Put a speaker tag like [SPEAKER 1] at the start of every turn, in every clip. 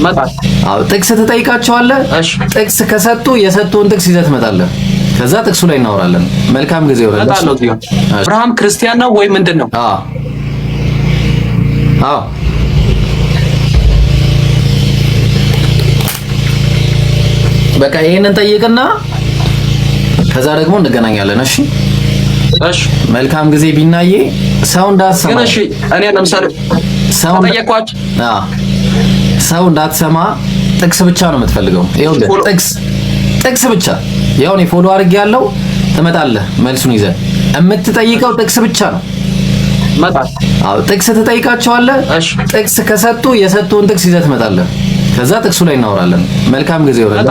[SPEAKER 1] መጣል።
[SPEAKER 2] አዎ ጥቅስ ትጠይቃቸዋለህ። ጥቅስ ከሰጡ የሰጡን ጥቅስ ይዘህ ትመጣለህ። ከዛ ጥቅሱ ላይ እናወራለን። መልካም ጊዜ ይሆናል።
[SPEAKER 1] አብርሃም ክርስቲያን ነው ወይ ምንድን ነው?
[SPEAKER 2] አዎ በቃ ይሄንን ጠይቅና ከዛ ደግሞ እንገናኛለን። እሺ
[SPEAKER 1] እሺ።
[SPEAKER 2] መልካም ጊዜ ቢናዬ። ሰው እንዳትሰማ
[SPEAKER 1] ግን እሺ። እኔ ለምሳሌ ሰው ጠየቅኳቸው።
[SPEAKER 2] ሰው እንዳትሰማ ጥቅስ ብቻ ነው የምትፈልገው። ይኸውልህ ጥቅስ ብቻ። ያው እኔ ፎሎ አድርጌ ያለው ትመጣለህ። መልሱን ይዘህ የምትጠይቀው ጥቅስ ብቻ ነው። አዎ ጥቅስ ትጠይቃቸዋለህ። ጥቅስ ከሰጡ የሰጡን ጥቅስ ይዘህ ትመጣለህ። ከዛ ጥቅሱ ላይ እናወራለን። መልካም ጊዜ ይሆናል።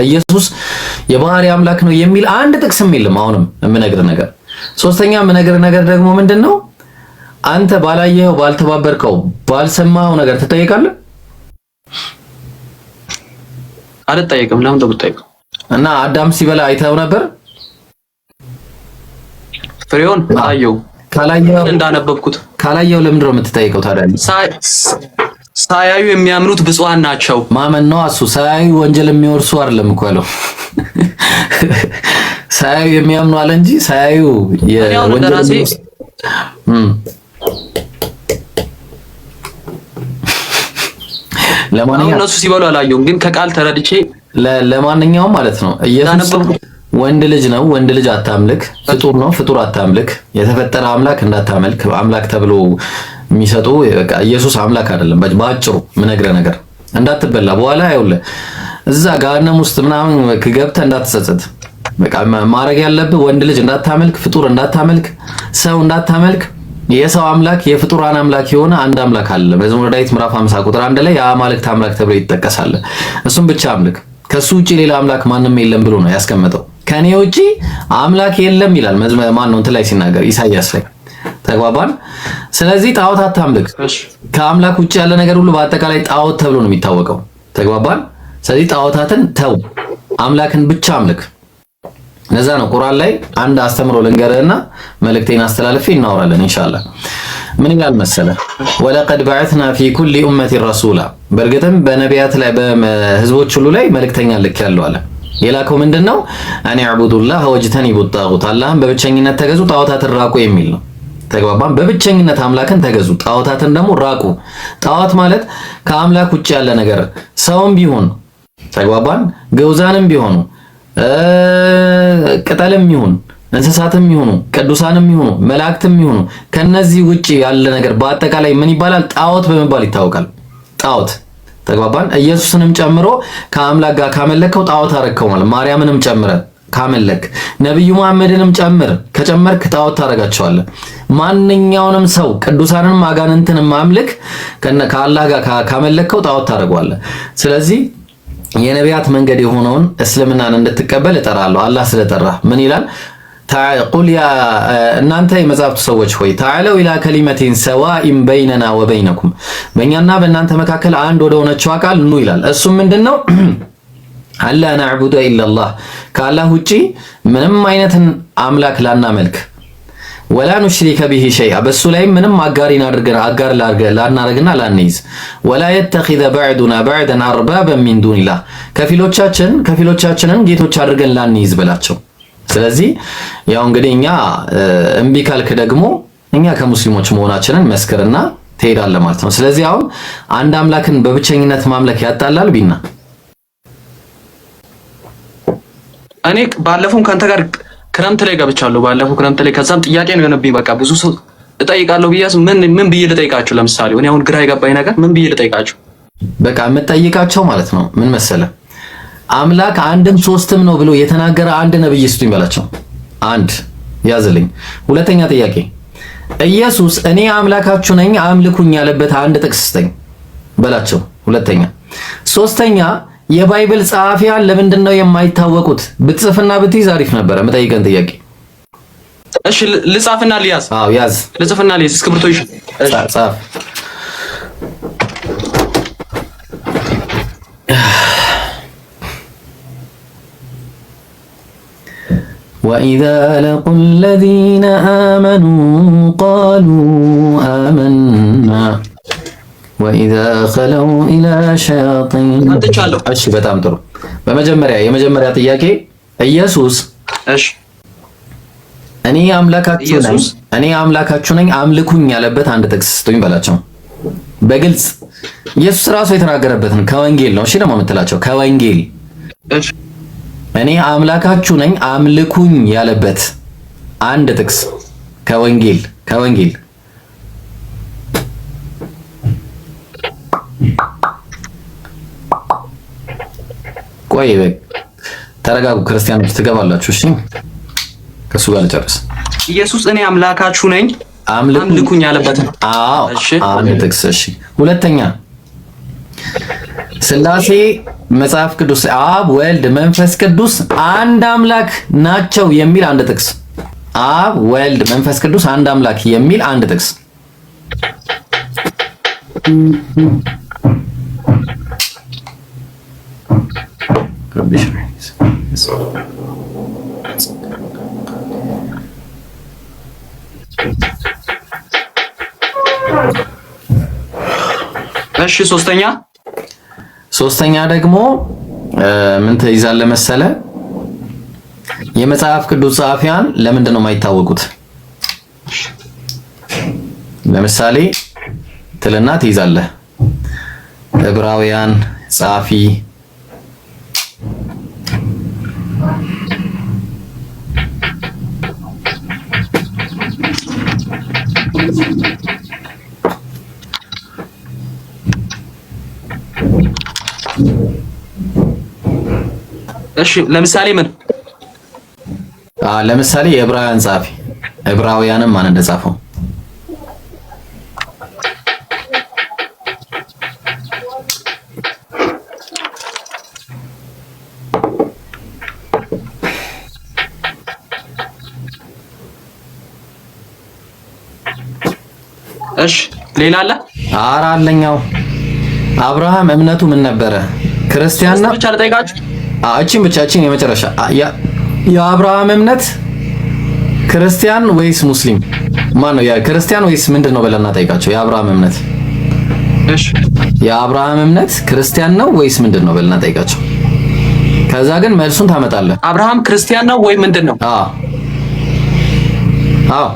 [SPEAKER 2] ኢየሱስ የባህሪ አምላክ ነው የሚል አንድ ጥቅስም የለም። አሁንም የምነግርህ ነገር ሶስተኛ የምነግርህ ነገር ደግሞ ምንድነው? አንተ ባላየኸው፣ ባልተባበርከው፣ ባልሰማኸው ነገር ትጠይቃለህ?
[SPEAKER 1] አልጠየቅም። ለምን ተጠይቀው?
[SPEAKER 2] እና አዳም ሲበላ አይተኸው ነበር?
[SPEAKER 1] ፍሬውን አየው።
[SPEAKER 2] ካላየኸው
[SPEAKER 1] እንዳነበብኩት
[SPEAKER 2] ካላየኸው ለምንድን ነው የምትጠይቀው ታዲያ?
[SPEAKER 1] ሳያዩ የሚያምኑት ብፁዓን ናቸው።
[SPEAKER 2] ማመን ነው እሱ። ሳያዩ ወንጀል የሚወርሱ አይደለም እኮ ያለው። ሳያዩ የሚያምኑ አለ እንጂ ሳያዩ የወንጀል
[SPEAKER 1] ለማንኛውም እነሱ ሲበሉ አላየሁም፣ ግን ከቃል ተረድቼ
[SPEAKER 2] ለማንኛውም ማለት ነው ኢየሱስ ወንድ ልጅ ነው። ወንድ ልጅ አታምልክ፣ ፍጡር ነው፣ ፍጡር አታምልክ፣ የተፈጠረ አምላክ እንዳታመልክ። አምላክ ተብሎ የሚሰጡ በቃ ኢየሱስ አምላክ አይደለም። ባጭሩ ምነግርህ ነገር እንዳትበላ በኋላ ይኸውልህ እዛ ገሃነም ውስጥ ምናምን ገብተህ እንዳትጸጸት። በቃ ማድረግ ያለብህ ወንድ ልጅ እንዳታመልክ፣ ፍጡር እንዳታመልክ፣ ሰው እንዳታመልክ። የሰው አምላክ የፍጡራን አምላክ የሆነ አንድ አምላክ አለ። መዝሙረ ዳዊት ምዕራፍ 50 ቁጥር 1 ላይ የአማልክት አምላክ ተብሎ ይጠቀሳል። እሱም ብቻ አምልክ፣ ከሱ ውጪ ሌላ አምላክ ማንም የለም ብሎ ነው ያስቀመጠው። ከኔ ውጪ አምላክ የለም ይላል ማን ነው እንትን ላይ ሲናገር ኢሳይያስ ላይ። ተግባባን? ስለዚህ ጣዖት አታምልክ። ከአምላክ ውጪ ያለ ነገር ሁሉ በአጠቃላይ ጣዖት ተብሎ ነው የሚታወቀው። ተግባባን? ስለዚህ ጣዖታትን ተው፣ አምላክን ብቻ አምልክ። ለዛ ነው ቁርአን ላይ አንድ አስተምሮ ልንገርህና መልእክቴን አስተላልፌ እናወራለን ኢንሻአላህ። ምን ይላል መሰለ? ወለቀድ በዐትና ፊ ኩሊ ኡመቲ ረሱላ፣ በእርግጥም በነቢያት ላይ በህዝቦች ሁሉ ላይ መልእክተኛ ልኬያለሁ አለ። የላከው ምንድነው? አን ያዕቡዱላህ ወጅተኒቡ ጣጉት፣ አላህን በብቸኝነት ተገዙ፣ ጣዖታትን ራቁ የሚል ነው። ተግባባን? በብቸኝነት አምላክን ተገዙ፣ ጣዖታትን ደግሞ ራቁ። ጣዖት ማለት ከአምላክ ውጭ ያለ ነገር ሰውም ቢሆን ተግባባን፣ ገውዛንም ቢሆኑ ቅጠልም ይሁን እንስሳትም ይሁኑ ቅዱሳንም ይሁኑ መላእክትም ይሁኑ ከነዚህ ውጪ ያለ ነገር በአጠቃላይ ምን ይባላል? ጣዖት በመባል ይታወቃል። ጣዖት ተግባባን? ኢየሱስንም ጨምሮ ከአምላክ ጋር ካመለከው ጣዖት አረከው ማለት ማርያምንም ጨምረ ካመለክ ነብዩ መሐመድንም ከጨመርክ ጣዖት ታረጋቸዋለህ። ማንኛውንም ሰው ቅዱሳንንም አጋንንትንም ማምለክ ከአላህ ጋር ካመለከው ጣዖት ታረጋዋለህ። ስለዚህ የነቢያት መንገድ የሆነውን እስልምናን እንድትቀበል እጠራለሁ። አላህ ስለጠራ ምን ይላል? ቁል ያ እናንተ የመጻሕፍቱ ሰዎች ሆይ ተዓለው ኢላ ከሊመቲን ሰዋኢን በይነና ወበይነኩም፣ በእኛና በእናንተ መካከል አንድ ወደ ሆነችው ቃል ኑ ይላል። እሱም ምንድነው? አላ ነዕቡደ ኢላላህ፣ ከአላህ ውጪ ምንም አይነትን አምላክ ላናመልክ፣ ወላ ኑሽሪከ ቢሂ ሸይአ፣ በሱ ላይ ምንም አጋር ላናረግና ላንይዝ፣ ወላ የተኺዘ በዕዱና በዕደን አርባበን ሚን ዱኒላህ፣ ከፊሎቻችንን ጌቶች አድርገን ላንይዝ በላቸው። ስለዚህ ያው እንግዲህ እኛ እምቢ ካልክ ደግሞ እኛ ከሙስሊሞች መሆናችንን መስክርና ትሄዳለህ ማለት ነው። ስለዚህ አሁን አንድ አምላክን በብቸኝነት ማምለክ ያጣላል ቢና።
[SPEAKER 1] እኔ ባለፈው ካንተ ጋር ክረምት ላይ ገብቻለሁ። ባለፈው ክረምት ላይ ከዛም ጥያቄ ነው የሆነብኝ። በቃ ብዙ ሰው እጠይቃለሁ ብያስ ምን ብዬ ልጠይቃቸው? ለምሳሌ እኔ አሁን ግራ የገባኝ ነገር ምን ብዬ ልጠይቃቸው?
[SPEAKER 2] በቃ የምጠይቃቸው ማለት ነው ምን መሰለህ፣ አምላክ አንድም ሶስትም ነው ብሎ የተናገረ አንድ ነብይ ስጡኝ በላቸው። አንድ ያዝልኝ። ሁለተኛ ጥያቄ ኢየሱስ እኔ አምላካችሁ ነኝ አምልኩኝ ያለበት አንድ ጥቅስ ስጠኝ በላቸው። ሁለተኛ። ሶስተኛ የባይብል ጸሐፊያን ለምንድን ነው የማይታወቁት? ብትጽፍና ብትይዝ አሪፍ ነበረ። መጠይቀን ጥያቄ።
[SPEAKER 1] እሺ ልጻፍና ልያዝ?
[SPEAKER 2] አዎ ያዝ።
[SPEAKER 1] ልጽፍና ልያዝ። እስክሪብቶ ይሽ
[SPEAKER 2] ጻፍ። وَإِذَا لَقُوا الَّذِينَ آمَنُوا قَالُوا آمَنَّا ወኢዛ ኸለው ኢላ ሸያጢን። እሺ በጣም ጥሩ። የመጀመሪያ ጥያቄ ኢየሱስ እኔ አምላካችሁ ነኝ አምልኩኝ ያለበት አንድ ጥቅስ ስጡኝ በላቸው። በግልጽ ኢየሱስ ራሱ የተናገረበትን ከወንጌል ነው። እሺ ደግሞ የምትላቸው ከወንጌል እኔ አምላካችሁ ነኝ አምልኩኝ ያለበት አንድ ጥቅስ ከወንጌል ቆይ ተረጋጉ ክርስቲያኖች ትገባላችሁ። እሺ ከሱ ጋር ልጨርስ። ኢየሱስ እኔ አምላካችሁ ነኝ አምልኩኝ ያለበት ነው። አዎ አንድ ጥቅስ። እሺ ሁለተኛ ሥላሴ መጽሐፍ ቅዱስ አብ ወልድ መንፈስ ቅዱስ አንድ አምላክ ናቸው የሚል አንድ ጥቅስ። አብ ወልድ መንፈስ ቅዱስ አንድ አምላክ የሚል አንድ ጥቅስ። እሺ ሶስተኛ ደግሞ ምን ትይዛለህ መሰለ? የመጽሐፍ ቅዱስ ጸሐፊያን ለምንድን ነው የማይታወቁት? ለምሳሌ ትልና ትይዛለህ ዕብራውያን ጸሐፊ እሺ ለምሳሌ ለምሳሌ የዕብራውያን ጸሐፊ ዕብራውያንም ማን እንደጻፈው እሺ ሌላ አለ? ኧረ አለኛው አብርሃም እምነቱ ምን ነበረ? ክርስቲያን ነው ብቻ ልጠይቃችሁ። እቺን የመጨረሻ የአብርሃም እምነት ክርስቲያን ወይስ ሙስሊም? ማን ነው ክርስቲያን ወይስ ምንድነው ብለና ጠይቃቸው። የአብርሃም እምነት እሺ፣ የአብርሃም እምነት ክርስቲያን ነው ወይስ ምንድነው ብለና ጠይቃቸው። ከዛ ግን መልሱን ታመጣለህ። አብርሃም ክርስቲያን ነው ወይ ምንድነው? አዎ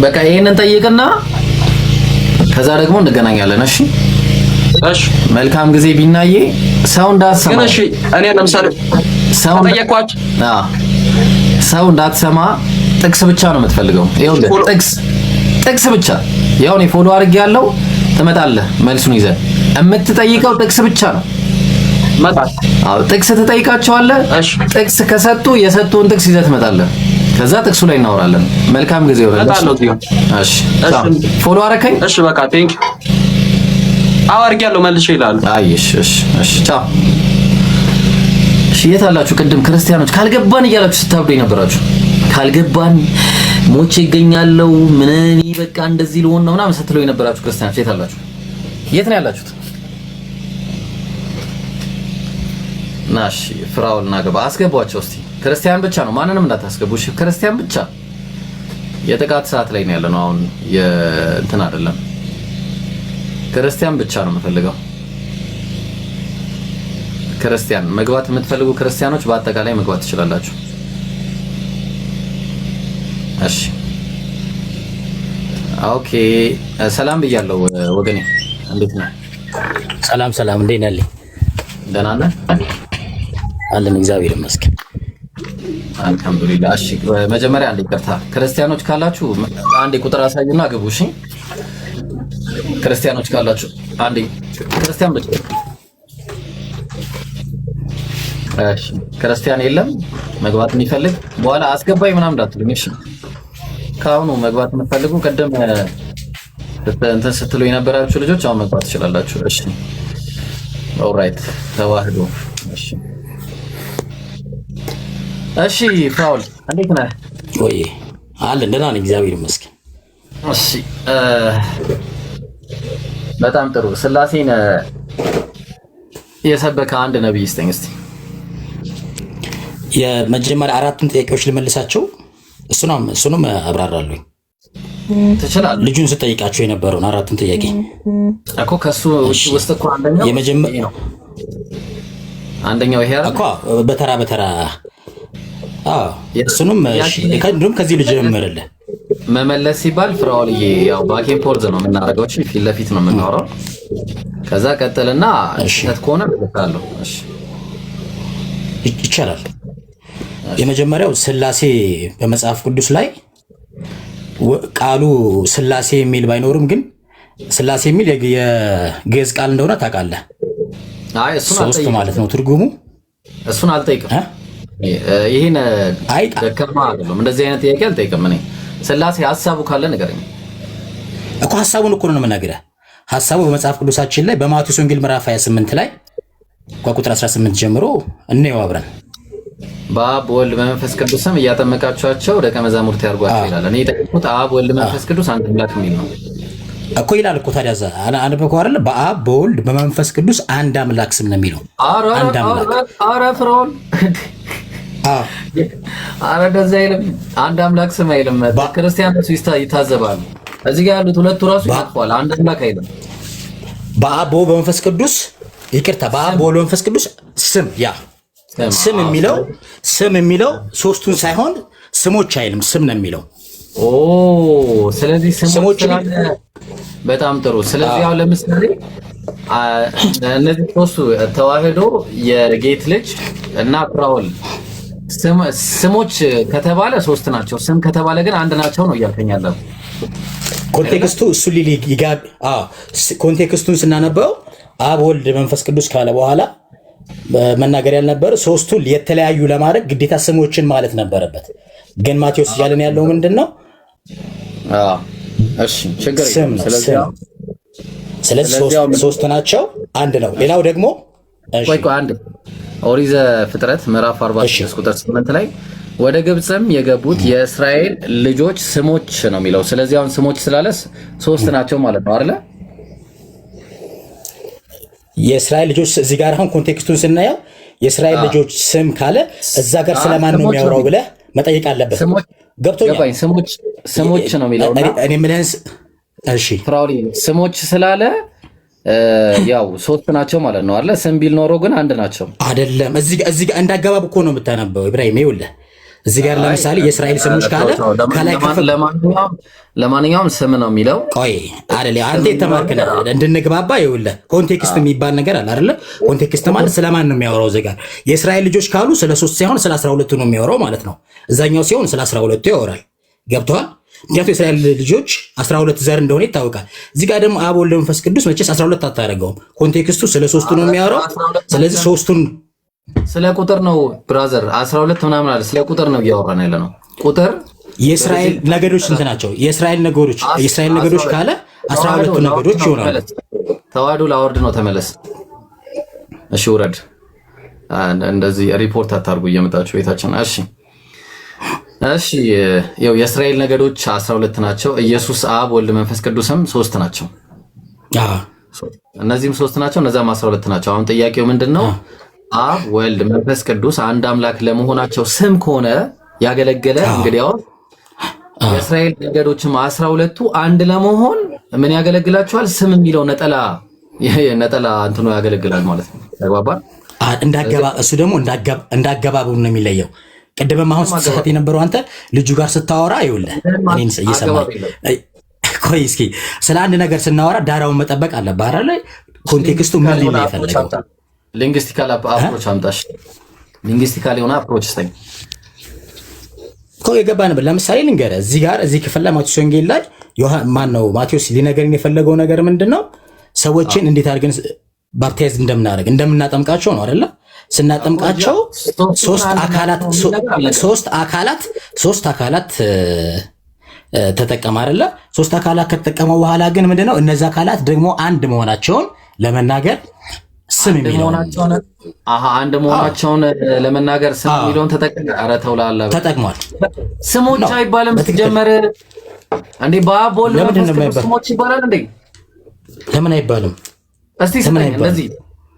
[SPEAKER 2] በቃ ይሄንን ጠይቅና ከዛ ደግሞ እንገናኛለን። እሺ መልካም ጊዜ ቢናዬ። ሰው እንዳትሰማ እሺ። እኔ ለምሳሌ ሰው ጠየቅኳችሁ። ሰው እንዳትሰማ ጥቅስ ብቻ ነው የምትፈልገው። ይኸውልህ ጥቅስ ብቻ። ያው እኔ ፎሎ አድርጌያለሁ። ትመጣለህ መልሱን ይዘህ የምትጠይቀው ጥቅስ ብቻ ነው። ጥቅስ ትጠይቃቸዋለህ። ጥቅስ ከሰጡ የሰጡን ጥቅስ ይዘህ ትመጣለህ። ከዛ ጥቅሱ ላይ እናወራለን። መልካም ጊዜ ይወራል። እሺ ፎሎ አረከኝ። እሺ በቃ ቴንክ አወርጊያለሁ መልሼ ይላል። እሺ ቻው። እሺ የት አላችሁ? ቅድም ክርስቲያኖች ካልገባን እያላችሁ ስታብዱ ነበራችሁ። ካልገባን ሞቼ ይገኛለሁ ምን በቃ እንደዚህ ልሆን ነው ምናምን ስትለው የነበራችሁ ክርስቲያኖች የት አላችሁ? የት ነው ያላችሁት? ናሽ ፍራውል ናገባ አስገቧቸው እስቲ። ክርስቲያን ብቻ ነው፣ ማንንም እንዳታስገቡ እሺ። ክርስቲያን ብቻ። የጥቃት ሰዓት ላይ ነው ያለነው አሁን፣ እንትን አይደለም። ክርስቲያን ብቻ ነው የምፈልገው። ክርስቲያን መግባት የምትፈልጉ ክርስቲያኖች በአጠቃላይ መግባት ትችላላችሁ። እሺ ኦኬ። ሰላም ብያለሁ ወገኔ፣ እንዴት ነህ?
[SPEAKER 3] ሰላም፣ እንዴት ነህ?
[SPEAKER 2] ደህና ነህ?
[SPEAKER 3] አለን እግዚአብሔር ይመስገን።
[SPEAKER 2] አልሐምዱሊላህ። እሺ መጀመሪያ አንዴ ይቅርታ፣ ክርስቲያኖች ካላችሁ አንዴ ቁጥር አሳዩና ግቡ። እሺ ክርስቲያኖች ካላችሁ አንዴ ክርስቲያን ብቻ። እሺ ክርስቲያን የለም መግባት የሚፈልግ በኋላ አስገባኝ ምናምን እንዳትሉኝ እሺ። ካሁኑ መግባት የምትፈልጉ ቀደም እንትን ስትሉ የነበራችሁ ልጆች አሁን መግባት ትችላላችሁ። እሺ ኦልራይት ተዋህዶ። እሺ ፍራውል እንዴት ነህ?
[SPEAKER 3] ወይ አለን ደህና ነኝ እግዚአብሔር ይመስገን።
[SPEAKER 2] እሺ በጣም ጥሩ። ስላሴን የሰበከ አንድ ነብይ ስጠኝ እስቲ።
[SPEAKER 3] የመጀመሪያ አራቱን ጥያቄዎች ልመልሳቸው፣ እሱንም አብራራለሁ።
[SPEAKER 2] ትችላለህ።
[SPEAKER 3] ልጁን ስጠይቃቸው የነበረውን አራቱን ጥያቄ
[SPEAKER 2] እኮ ከሱ ውስጥ እኮ አንደኛው ይሄ አይደል
[SPEAKER 3] እኮ በተራ እሱንም እንደውም ከዚህ ልጅ ጀምርልህ
[SPEAKER 2] መመለስ ሲባል ፍራኦልዬ ያው ባኬን ፖርዝ ነው የምናደርገው፣ ፊት ለፊት ነው የምናወራው። ከዛ ቀጥልና እሸት ከሆነ ልካለሁ። እሺ
[SPEAKER 3] ይቻላል። የመጀመሪያው ስላሴ በመጽሐፍ ቅዱስ ላይ ቃሉ ስላሴ የሚል ባይኖርም ግን ስላሴ የሚል የግዕዝ ቃል እንደሆነ ታውቃለህ?
[SPEAKER 2] አይ እሱን
[SPEAKER 3] ሶስት ማለት ነው ትርጉሙ።
[SPEAKER 2] እሱን አልጠይቅም። ይሄን ደከማ አይደለም፣ እንደዚህ አይነት ጥያቄ አልጠይቅም። እኔ ስላሴ ሐሳቡ ካለ ንገረኝ
[SPEAKER 3] እኮ። ሐሳቡን እኮ ነው የምነግርህ። ሐሳቡ በመጽሐፍ ቅዱሳችን ላይ በማቴዎስ ወንጌል ምዕራፍ 28 ላይ ከቁጥር 18 ጀምሮ እንየው አብረን።
[SPEAKER 2] በአብ ወልድ በመንፈስ ቅዱስ ስም እያጠመቃችኋቸው ደቀ መዛሙርት ያርጓቸው ይላል። እኔ የጠየቁት አብ ወልድ መንፈስ ቅዱስ አንድ አምላክ የሚል ነው
[SPEAKER 3] እኮ ይላል እኮ። ታዲያ አንበበው አይደለ? በአብ በወልድ በመንፈስ ቅዱስ አንድ አምላክ ስም ነው የሚለው። አንድ አምላክ።
[SPEAKER 2] ኧረ ፍራኦል ኧረ እንደዛ አይልም። አንድ አምላክ ስም አይልም። ክርስቲያኖች ይታዘባሉ። እዚህ ጋር ያሉት ሁለቱ ራሱ ያጥፋል። አንድ አምላክ አይልም።
[SPEAKER 3] በአብ በወልድ በመንፈስ ቅዱስ ይቅርታ፣ በአብ በወልድ በመንፈስ ቅዱስ ስም ስም የሚለው ሶስቱን ሳይሆን ስሞች አይልም፣ ስም ነው የሚለው።
[SPEAKER 2] ስለዚህ ስሞች በጣም ጥሩ። ስለዚህ አሁን ለምሳሌ እነዚህ ሶስቱ ተዋህዶ የጌት ልጅ እና ፍራኦል ስሞች ከተባለ ሶስት ናቸው፣ ስም ከተባለ ግን አንድ ናቸው ነው እያልከኛለሁ።
[SPEAKER 3] ኮንቴክስቱ እሱ ኮንቴክስቱን ስናነበው አብ ወልድ መንፈስ ቅዱስ ካለ በኋላ መናገር ያልነበረ ሶስቱ የተለያዩ ለማድረግ ግዴታ ስሞችን ማለት ነበረበት። ግን ማቴዎስ እያለን ያለው ምንድን ነው?
[SPEAKER 2] እሺ ችግር
[SPEAKER 3] የለም። ስለዚህ ሶስት ናቸው፣ አንድ ነው። ሌላው ደግሞ
[SPEAKER 2] አንድ ኦሪት ዘፍጥረት ምዕራፍ 46 ቁጥር 8 ላይ ወደ ግብፅም የገቡት የእስራኤል ልጆች ስሞች ነው የሚለው። ስለዚህ አሁን ስሞች ስላለስ ሶስት ናቸው ማለት ነው አይደለ?
[SPEAKER 3] የእስራኤል ልጆች እዚህ ጋር አሁን ኮንቴክስቱን ስናየው የእስራኤል ልጆች ስም ካለ እዛ ጋር ስለማን ነው የሚያወራው ብለህ መጠየቅ አለበት። ገብቶኛል።
[SPEAKER 2] ስሞች ነው የሚለው
[SPEAKER 3] እኔ ምንስ እሺ
[SPEAKER 2] ፍራኦል ስሞች ስላለ ያው ሶስት ናቸው ማለት ነው አይደለ? ስም ቢል ኖሮ ግን አንድ ናቸው
[SPEAKER 3] አይደለም። እዚህ ጋር እንዳገባብ እኮ ነው የምታነበው ኢብራሂም። ይኸውልህ እዚህ ጋር ለምሳሌ የእስራኤል ስሞች ካለ ከላይ
[SPEAKER 2] ለማንኛውም ስም ነው የሚለው።
[SPEAKER 3] ቆይ አይደለ አንተ የተማርክ ነህ እንድንግባባ። ይኸውልህ ኮንቴክስት የሚባል ነገር አለ አይደለ? ኮንቴክስት ማለት ስለማን ነው የሚያወራው? እዚህ ጋር የእስራኤል ልጆች ካሉ ስለ ሶስት ሳይሆን ስለ 12 ነው የሚያወራው ማለት ነው። እዛኛው ሲሆን ስለ 12 ያወራል። ገብቶሃል? ምክንያቱም የእስራኤል ልጆች 12 ዘር እንደሆነ ይታወቃል። እዚህ ጋር ደግሞ አብ ወልድ መንፈስ ቅዱስ መቼስ 12 አታደርገውም። ኮንቴክስቱ ስለ ሶስቱ ነው የሚያወራው። ስለዚህ ሶስቱን
[SPEAKER 2] ስለ ቁጥር ነው ብራዘር፣ 12 ምናምን አለ። ስለ ቁጥር ነው እያወራን ያለ ነው። ቁጥር
[SPEAKER 3] የእስራኤል ነገዶች ስንት ናቸው? የእስራኤል ነገዶች ካለ 12 ነገዶች ይሆናሉ።
[SPEAKER 2] ተዋህዶ ላወርድ ነው። ተመለስ። እሺ ውረድ። እንደዚህ ሪፖርት አታርጉ እየመጣችሁ ቤታችን። እሺ ያው የእስራኤል ነገዶች 12 ናቸው። ኢየሱስ አብ ወልድ መንፈስ ቅዱስም 3 ናቸው። እነዚህም 3 ናቸው፣ እነዛም 12 ናቸው። አሁን ጥያቄው ምንድነው? አብ ወልድ መንፈስ ቅዱስ አንድ አምላክ ለመሆናቸው ስም ከሆነ ያገለገለ እንግዲያው የእስራኤል ነገዶችም 12ቱ አንድ ለመሆን ምን ያገለግላቸዋል? ስም የሚለው ነጠላ እንትኑ ያገለግላል ማለት ነው። ተግባባን?
[SPEAKER 3] እሱ ደግሞ እንዳገባቡ ነው የሚለየው። ቅድምም አሁን ስትሰፋት የነበረው አንተ ልጁ ጋር ስታወራ ይኸውልህ እኔን እየሰማኝ ቆይ እስኪ ስለ አንድ ነገር ስናወራ ዳራውን መጠበቅ አለብህ አይደል? ኮንቴክስቱ ምን ሊል ይፈልጋል?
[SPEAKER 2] ሊንግስቲካል አፕሮች አምጣሽ። ሊንግስቲካል የሆነ አፕሮች ስጠኝ
[SPEAKER 3] እኮ የገባን። ለምሳሌ ልንገርህ እዚህ ክፍል ላይ ማቴዎስ ወንጌል ላይ ማቴዎስ ሊነገርን የፈለገው ነገር ምንድነው? ሰዎችን እንዴት አድርገን ባፕታይዝ እንደምናጠምቃቸው ነው አይደለ? ስናጠምቃቸው ሶስት አካላት ተጠቀመ አይደለ? ሶስት አካላት ከተጠቀመው በኋላ ግን ምንድነው እነዚህ አካላት ደግሞ አንድ መሆናቸውን ለመናገር ስም የሚለውን
[SPEAKER 2] አንድ መሆናቸውን ለመናገር ስም የሚለውን ተጠቅሟል። ስሞች አይባልም ሲጀመር እንዴ? በአብ ወልድ ስሞች ይባላል እንዴ?
[SPEAKER 3] ለምን አይባልም?
[SPEAKER 2] እስቲ ስጠኝ እንደዚህ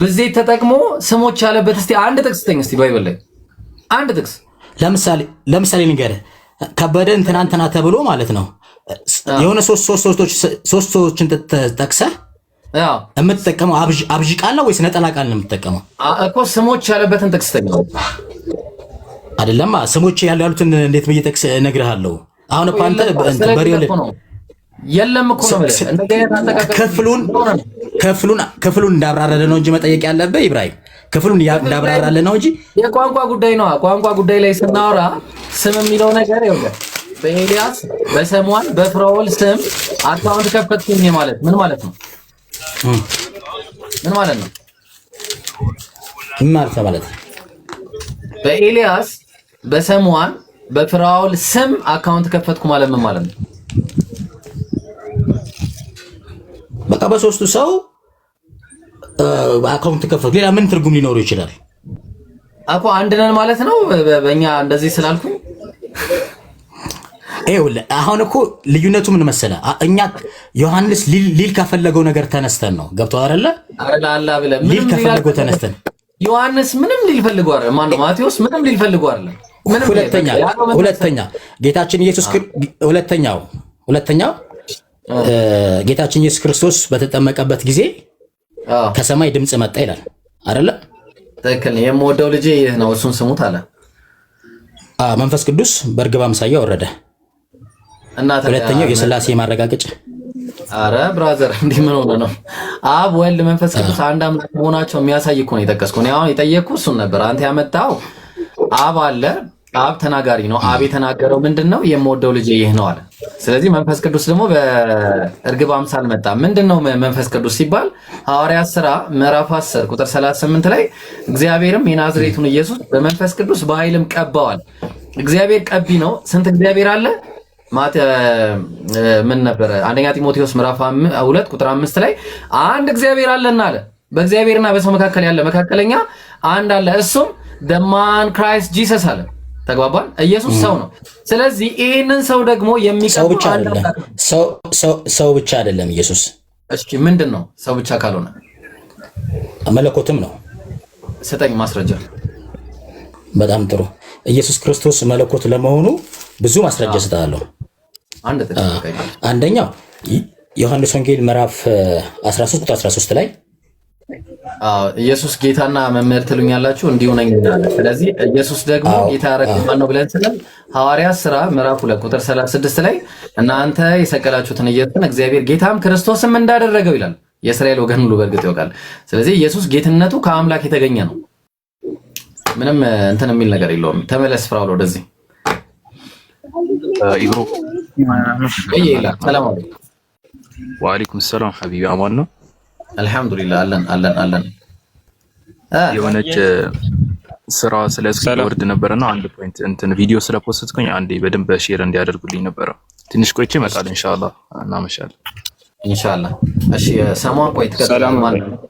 [SPEAKER 2] ብዜት ተጠቅሞ ስሞች ያለበት እስቲ አንድ ጥቅስ ስጠኝ እስቲ ባይብል ላይ አንድ ጥቅስ።
[SPEAKER 3] ለምሳሌ ንገረህ ከበደ እንትና ተብሎ ማለት ነው የሆነ ሶስት ሰዎችን ጠቅሰህ የምትጠቀመው አብዥ ቃል ነው ወይስ ነጠላ ቃል ነው የምትጠቀመው?
[SPEAKER 2] እኮ ስሞች ያለበትን ጥቅስ ስጠኝ
[SPEAKER 3] አይደለም። ስሞች ያሉትን እንዴት ብዬ ጠቅስ እነግርሃለሁ። አሁን እኮ አንተ በሪው
[SPEAKER 2] የለም እኮ ነው
[SPEAKER 3] ክፍሉን እንዳብራራለ ነው እንጂ መጠየቅ ያለብህ ኢብራሂም፣ ክፍሉን እንዳብራራለ ነው እንጂ
[SPEAKER 2] የቋንቋ ጉዳይ ነው። ቋንቋ ጉዳይ ላይ ስናወራ ስም የሚለው ነገር ይኸውልህ፣ በኤልያስ በሰሟን በፍራኦል ስም አካውንት ከፈትኩኝ ማለት ምን ማለት ነው? ምን ማለት ነው?
[SPEAKER 3] ማለት
[SPEAKER 2] በኤልያስ በሰሟን በፍራኦል ስም አካውንት ከፈትኩ ማለት ምን ማለት ነው?
[SPEAKER 3] በቃ በሶስቱ ሰው አካውንት ከፈትኩ። ሌላ ምን ትርጉም ሊኖረው ይችላል?
[SPEAKER 2] እኮ አንድ ነን ማለት ነው በእኛ እንደዚህ ስላልኩኝ።
[SPEAKER 3] ይኸውልህ አሁን እኮ ልዩነቱ ምን መሰለህ? እኛ ዮሐንስ ሊል ከፈለገው ነገር ተነስተን ነው። ገብቶሃል አይደለ?
[SPEAKER 2] አላ ብለህ
[SPEAKER 3] ሊል ከፈለገው ተነስተን
[SPEAKER 2] ዮሐንስ ምንም ሊል ፈልጎ አይደለም። ማነው ማቴዎስ ምንም ሊል ፈልጎ አይደለም።
[SPEAKER 3] ሁለተኛ ጌታችን ኢየሱስ ጌታችን ኢየሱስ ክርስቶስ በተጠመቀበት ጊዜ ከሰማይ ድምፅ መጣ ይላል አይደለ?
[SPEAKER 2] ትክክል። የምወደው ልጄ ይህ ነው እሱን ስሙት አለ።
[SPEAKER 3] መንፈስ ቅዱስ በእርግብ አምሳያ ወረደ። ሁለተኛው የሥላሴ ማረጋገጫ።
[SPEAKER 2] አረ ብራዘር እንዲህ ምን ሆነ ነው? አብ ወልድ መንፈስ ቅዱስ አንድ አምላክ መሆናቸው የሚያሳይ እኮ ነው የጠቀስኩ። እኔ አሁን የጠየቅኩ እሱን ነበር። አንተ ያመጣው አብ አለ። አብ ተናጋሪ ነው። አብ የተናገረው ምንድነው? የምወደው ልጄ ይህ ነው አለ። ስለዚህ መንፈስ ቅዱስ ደግሞ በእርግብ አምሳል መጣ። ምንድነው መንፈስ ቅዱስ ሲባል ሐዋርያት ሥራ ምዕራፍ 10 ቁጥር 38 ላይ እግዚአብሔርም የናዝሬቱን ኢየሱስ በመንፈስ ቅዱስ በኃይልም ቀባዋል። እግዚአብሔር ቀቢ ነው። ስንት እግዚአብሔር አለ? ምን ነበረ? አንደኛ ጢሞቴዎስ ምዕራፍ 2 ቁጥር 5 ላይ አንድ እግዚአብሔር አለና አለ። በእግዚአብሔርና በሰው መካከል ያለ መካከለኛ አንድ አለ፣ እሱም ደማን ክራይስት ጂሰስ አለ። ተግባባን? ኢየሱስ ሰው ነው። ስለዚህ ይህንን ሰው ደግሞ የሚቀበው
[SPEAKER 3] ሰው ብቻ አይደለም ኢየሱስ።
[SPEAKER 2] እሺ ምንድን ነው ሰው ብቻ ካልሆነ?
[SPEAKER 3] መለኮትም ነው።
[SPEAKER 2] ስጠኝ ማስረጃ።
[SPEAKER 3] በጣም ጥሩ። ኢየሱስ ክርስቶስ መለኮት ለመሆኑ ብዙ ማስረጃ እሰጥሃለሁ። አንደኛው ዮሐንስ ወንጌል ምዕራፍ 13 ቁጥር 13 ላይ
[SPEAKER 2] ኢየሱስ ጌታና መምህር ትሉኛላችሁ እንዲሁ ነኝ አለ። ስለዚህ ኢየሱስ ደግሞ ጌታ ያደረገው ማን ነው ብለን ስንል ሐዋርያት ሥራ ምዕራፍ 2 ቁጥር 36 ላይ እናንተ የሰቀላችሁትን ኢየሱስን እግዚአብሔር ጌታም ክርስቶስም እንዳደረገው ይላል። የእስራኤል ወገን ሁሉ በእርግጥ ያውቃል። ስለዚህ ኢየሱስ ጌትነቱ ከአምላክ የተገኘ ነው። ምንም እንትን የሚል ነገር የለውም። ተመለስ ፍራውል ወደዚህ
[SPEAKER 4] ኢብሮ
[SPEAKER 2] ሰላም አለይኩም።
[SPEAKER 4] ወአለይኩም ሰላም ሐቢቢ አማን ነው።
[SPEAKER 2] አልሐምዱሊላህ አለን
[SPEAKER 4] የሆነች ስራ ስለ ወርድ ነበርና አንድ ፖይንት እንትን ቪዲዮ ስለፖስትኩኝ አንዴ በደንብ ሼር እንዲያደርጉልኝ ነበር። ትንሽ ቆይቼ እመጣለሁ ኢንሻአላህ። እናመሻለን
[SPEAKER 2] ኢንሻአላህ። እሺ ሰሞን ቆይ ተከታተል ማለት ነው።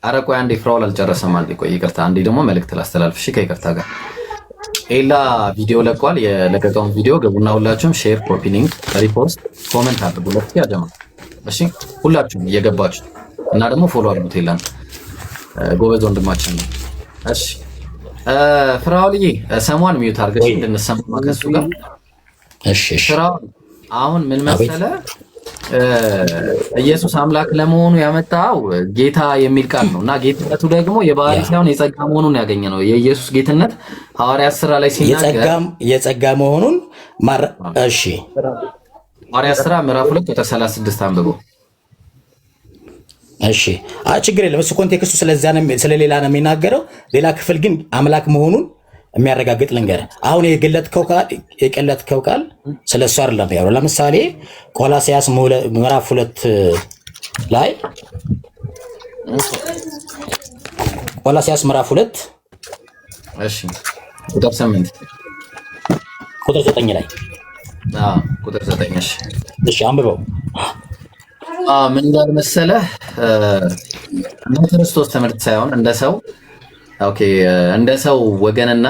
[SPEAKER 2] ኧረ ቆይ አንዴ ፍራውል አልጨረሰም። አንዴ ቆይ ይቅርታ። አንዴ ደግሞ መልእክት ላስተላልፍ። እሺ ከይቅርታ ጋር ኤላ ቪዲዮ ለቋል። የለቀቀውን ቪዲዮ ገቡና ሁላችሁም ሼር፣ ኮፒ ሊንክ፣ ሪፖስት፣ ኮሜንት አድርጉለት ያጀማ። እሺ ሁላችሁም እየገባችሁ እና ደግሞ ፎሎ አድርጉት። ኤላን ጎበዝ ወንድማችን ነው። እሺ ፍራውልዬ ሰሞን ሚዩት አድርገሽ እንድንሰማ ከሱ ጋር። እሺ ፍራውል አሁን ምን መሰለ ኢየሱስ አምላክ ለመሆኑ ያመጣው ጌታ የሚል ቃል ነው እና ጌትነቱ ደግሞ የባህሪ ሳይሆን የጸጋ መሆኑን ያገኘ ነው። የኢየሱስ ጌትነት ሐዋርያት ሥራ ላይ ሲናገር
[SPEAKER 3] የጸጋ መሆኑን እሺ
[SPEAKER 2] ሐዋርያት ሥራ ምዕራፍ 2 ቁጥር 36 አንብቦ።
[SPEAKER 3] እሺ ችግር የለም። እሱ ኮንቴክስቱ ስለሌላ ነው የሚናገረው። ሌላ ክፍል ግን አምላክ መሆኑን የሚያረጋግጥ ልንገር። አሁን የገለጥከው ቃል ስለሱ አይደለም ያው። ለምሳሌ ቆላስይስ ምዕራፍ 2 ላይ ቆላስይስ ምዕራፍ 2
[SPEAKER 2] እሺ ቁጥር 8
[SPEAKER 3] ቁጥር 9 ላይ
[SPEAKER 2] ቁጥር 9
[SPEAKER 3] እሺ አንብበው።
[SPEAKER 2] ምን እንዳለ መሰለህ እንደ ክርስቶስ ትምህርት ሳይሆን እንደ ሰው እንደ ሰው ወገንና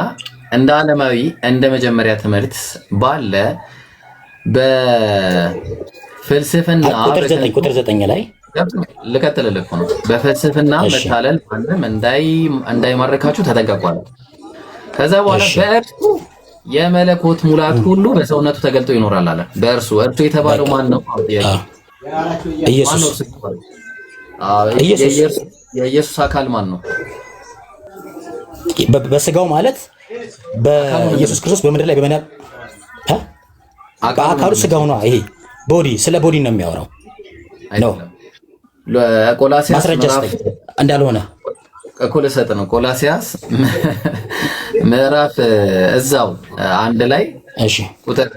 [SPEAKER 2] እንደ ዓለማዊ እንደ መጀመሪያ ትምህርት ባለ በፍልስፍና
[SPEAKER 3] ቁጥር 9 ላይ
[SPEAKER 2] ልቀጥልልህ እኮ ነው። በፍልስፍና መታለል ማንም እንዳይማርካችሁ ተጠንቀቋል። ከዛ በኋላ በእርሱ የመለኮት ሙላት ሁሉ በሰውነቱ ተገልጦ ይኖራል አለ። በእርሱ እርሱ የተባለው ማን ነው? ኢየሱስ። የኢየሱስ አካል ማን ነው?
[SPEAKER 3] በስጋው ማለት በኢየሱስ ክርስቶስ በምድር ላይ በአካሉ ስጋው ነው። ይሄ ቦዲ ስለ ቦዲ ነው የሚያወራው ነው።
[SPEAKER 2] ቆላሲያስ
[SPEAKER 3] ማስረጃ እንዳልሆነ
[SPEAKER 2] እኮ ልሰጥ ነው። ቆላሲያስ ምዕራፍ እዛው አንድ ላይ ቁጥር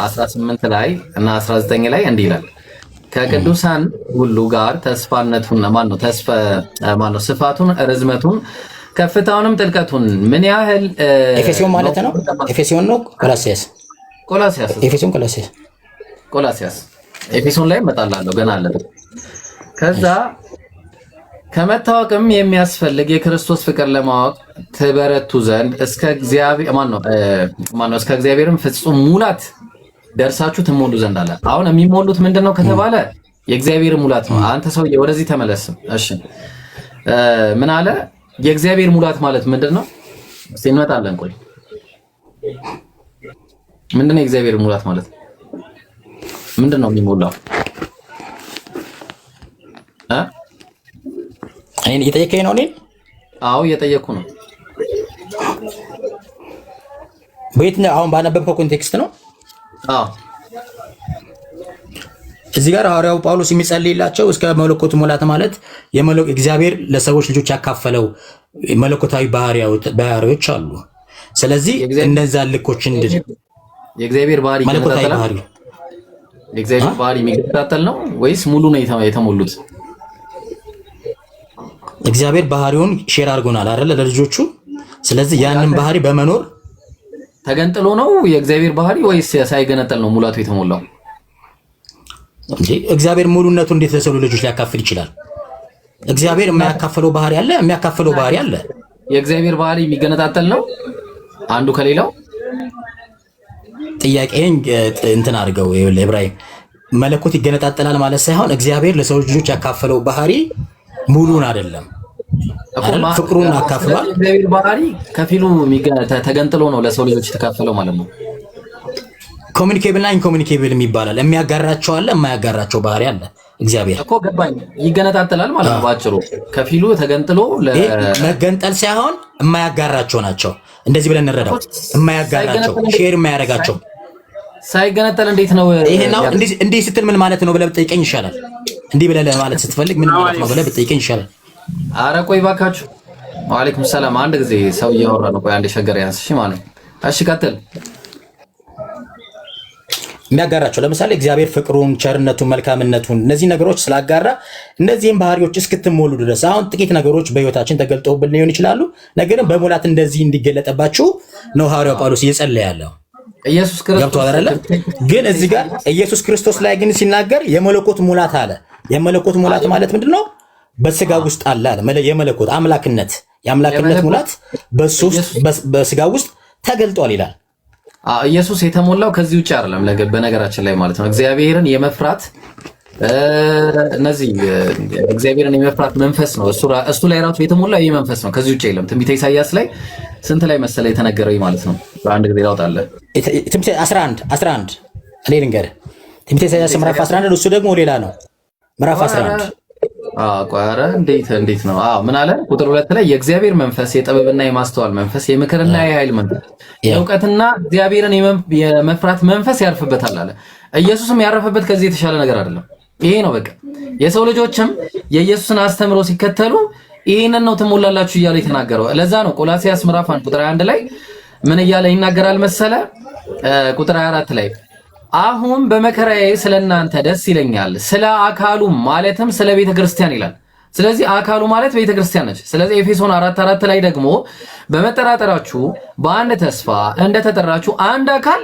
[SPEAKER 2] 18 ላይ እና 19 ላይ እንዲህ ይላል ከቅዱሳን ሁሉ ጋር ተስፋነቱን ማነው ስፋቱን ርዝመቱን ከፍታውንም ጥልቀቱን ምን ያህል
[SPEAKER 3] ኤፌሶን ማለት ነው። ኤፌሶን ነው ቆላሲያስ
[SPEAKER 2] ኤፌሶን ላይ እመጣላለሁ ገና አለ። ከዛ ከመታወቅም የሚያስፈልግ የክርስቶስ ፍቅር ለማወቅ ትበረቱ ዘንድ እስከ እግዚአብሔርም ፍጹም ሙላት ደርሳችሁ ትሞሉ ዘንድ አለ። አሁን የሚሞሉት ምንድነው ከተባለ የእግዚአብሔር ሙላት ነው። አንተ ሰውዬ ወደዚህ ተመለስ። እሺ ምን አለ? የእግዚአብሔር ሙላት ማለት ምንድነው? እስቲ እንመጣለን። ቆይ ምንድነው የእግዚአብሔር ሙላት ማለት? ምንድነው የሚሞላው?
[SPEAKER 3] እየጠየቀኝ ነው እኔን?
[SPEAKER 2] አዎ እየጠየኩ ነው።
[SPEAKER 3] በየትኛው አሁን ባነበብከው ኮንቴክስት ነው?
[SPEAKER 2] አዎ
[SPEAKER 3] እዚህ ጋር ሐዋርያው ጳውሎስ የሚጸልይላቸው እስከ መለኮት ሙላት ማለት እግዚአብሔር ለሰዎች ልጆች ያካፈለው መለኮታዊ ባህሪዎች አሉ። ስለዚህ እነዛ ልኮች
[SPEAKER 2] የእግዚአብሔር ባህሪ
[SPEAKER 3] መለኮታዊ ባህሪ
[SPEAKER 2] የእግዚአብሔር ባህሪ የሚከታተል ነው ወይስ ሙሉ ነው የተሞሉት?
[SPEAKER 3] እግዚአብሔር ባህሪውን ሼር አድርጎናል አይደለ ለልጆቹ። ስለዚህ ያንን ባህሪ በመኖር
[SPEAKER 2] ተገንጥሎ ነው የእግዚአብሔር ባህሪ ወይስ ሳይገነጠል ነው ሙላቱ የተሞላው?
[SPEAKER 3] እንዴ እግዚአብሔር ሙሉነቱ እንዴት ለሰው ልጆች ሊያካፍል ይችላል? እግዚአብሔር የማያካፍለው ባህሪ አለ፣ የሚያካፍለው ባህሪ አለ።
[SPEAKER 2] የእግዚአብሔር ባህሪ የሚገነጣጠል ነው አንዱ ከሌላው?
[SPEAKER 3] ጥያቄን እንትን አድርገው ኢብራሂም፣ መለኮት ይገነጣጠላል ማለት ሳይሆን እግዚአብሔር ለሰው ልጆች ያካፈለው ባህሪ ሙሉን አይደለም። ፍቅሩን አካፍሏል።
[SPEAKER 2] እግዚአብሔር ባህሪ ከፊሉ ተገንጥሎ ነው ለሰው ልጆች የተካፈለው ማለት ነው።
[SPEAKER 3] ኮሚኒኬብል እና ኢንኮሚኒኬብል ይባላል። የሚያጋራቸው አለ፣ የማያጋራቸው ባህሪ አለ። እግዚአብሔር
[SPEAKER 2] እኮ ገባኝ፣ ይገነጣጠላል ማለት ነው ባጭሩ። ከፊሉ ተገንጥሎ
[SPEAKER 3] መገንጠል ሳይሆን የማያጋራቸው ናቸው። እንደዚህ ብለን እንረዳው። የማያጋራቸው ሼር የማያደርጋቸው
[SPEAKER 2] ሳይገነጠል እንዴት ነው
[SPEAKER 3] ይሄ ነው? እንዲህ ስትል ምን ማለት ነው ብለህ ብትጠይቀኝ ይሻላል። እንዲህ ብለህ ማለት ስትፈልግ ምን ማለት ነው ብለህ ብትጠይቀኝ ይሻላል።
[SPEAKER 2] ኧረ ቆይ እባካችሁ። ወአለይኩም ሰላም። አንድ ጊዜ ሰው እያወራ ነው። ቆይ አንድ ሸገር ያንስ። እሺ ማለት እሺ፣ ቀጥል። የሚያጋራቸው ለምሳሌ እግዚአብሔር ፍቅሩን፣ ቸርነቱን፣ መልካምነቱን እነዚህ ነገሮች ስላጋራ እነዚህን ባህሪዎች እስክትሞሉ ድረስ አሁን ጥቂት ነገሮች በህይወታችን ተገልጠውብን ሊሆን ይችላሉ። ነገር ግን በሙላት እንደዚህ እንዲገለጠባችሁ ነው ሐዋርያው ጳውሎስ እየጸለየ ያለው። ኢየሱስ ክርስቶስ
[SPEAKER 3] አይደለ? ግን እዚህ ጋር ኢየሱስ ክርስቶስ ላይ ግን ሲናገር የመለኮት ሙላት አለ። የመለኮት ሙላት ማለት ምንድነው? በስጋ ውስጥ አለ አለ። የመለኮት አምላክነት የአምላክነት ሙላት በሱ በስጋ ውስጥ ተገልጧል ይላል።
[SPEAKER 2] ኢየሱስ የተሞላው ከዚህ ውጭ አይደለም። በነገራችን ላይ ማለት ነው እግዚአብሔርን የመፍራት እነዚህ እግዚአብሔርን የመፍራት መንፈስ ነው። እሱ ላይ ራሱ የተሞላው ይህ መንፈስ ነው። ከዚህ ውጭ የለም። ትንቢተ ኢሳይያስ ላይ ስንት ላይ መሰለ የተነገረው ማለት ነው። በአንድ ጊዜ ላውጣለህ።
[SPEAKER 3] ትንቢተ 11 እኔ ልንገርህ። ትንቢተ ኢሳይያስ ምዕራፍ 11 እሱ ደግሞ ሌላ ነው። ምዕራፍ 11
[SPEAKER 2] ኧረ እንዴት ነው? ምን አለ? ቁጥር 2 ላይ የእግዚአብሔር መንፈስ የጥበብና የማስተዋል መንፈስ፣ የምክርና የኃይል መንፈስ፣ የእውቀትና እግዚአብሔርን የመፍራት መንፈስ ያርፍበታል አለ። ኢየሱስም ያረፈበት ከዚህ የተሻለ ነገር አይደለም። ይሄ ነው በቃ። የሰው ልጆችም የኢየሱስን አስተምሮ ሲከተሉ ይሄንን ነው ትሞላላችሁ እያለ የተናገረው። ለዛ ነው ቆላሲያስ ምዕራፍ 1 ቁጥር 1 ላይ ምን እያለ ይናገራል መሰለ? ቁጥር 24 ላይ አሁን በመከራዬ ስለእናንተ ደስ ይለኛል፣ ስለ አካሉ ማለትም ስለ ቤተ ክርስቲያን ይላል። ስለዚህ አካሉ ማለት ቤተ ክርስቲያን ነች። ስለዚህ ኤፌሶን 4:4 ላይ ደግሞ በመጠራጠራችሁ በአንድ ተስፋ እንደተጠራችሁ አንድ አካል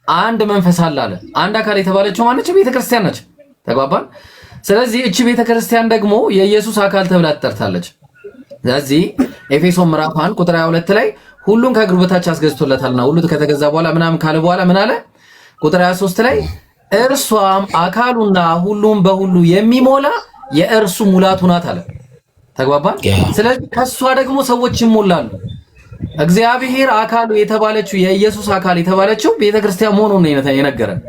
[SPEAKER 2] አንድ መንፈስ አለ አለ። አንድ አካል የተባለችው ማነች? ቤተ ክርስቲያን ነች። ተግባባን? ስለዚህ እቺ ቤተ ክርስቲያን ደግሞ የኢየሱስ አካል ተብላ ትጠርታለች። ስለዚህ ኤፌሶን ምዕራፍ 1 ቁጥር 22 ላይ ሁሉን ከእግሩ በታች አስገዝቶለታልና ሁሉ ከተገዛ በኋላ ምናምን ካለ በኋላ ምን አለ? ቁጥር 23 ላይ እርሷም አካሉና ሁሉም በሁሉ የሚሞላ የእርሱ ሙላቱ ናት አለ። ተግባባን። ስለዚህ ከሷ ደግሞ ሰዎች ይሞላሉ። እግዚአብሔር አካሉ የተባለችው የኢየሱስ አካል የተባለችው ቤተክርስቲያን መሆኑን ነው የነገረን።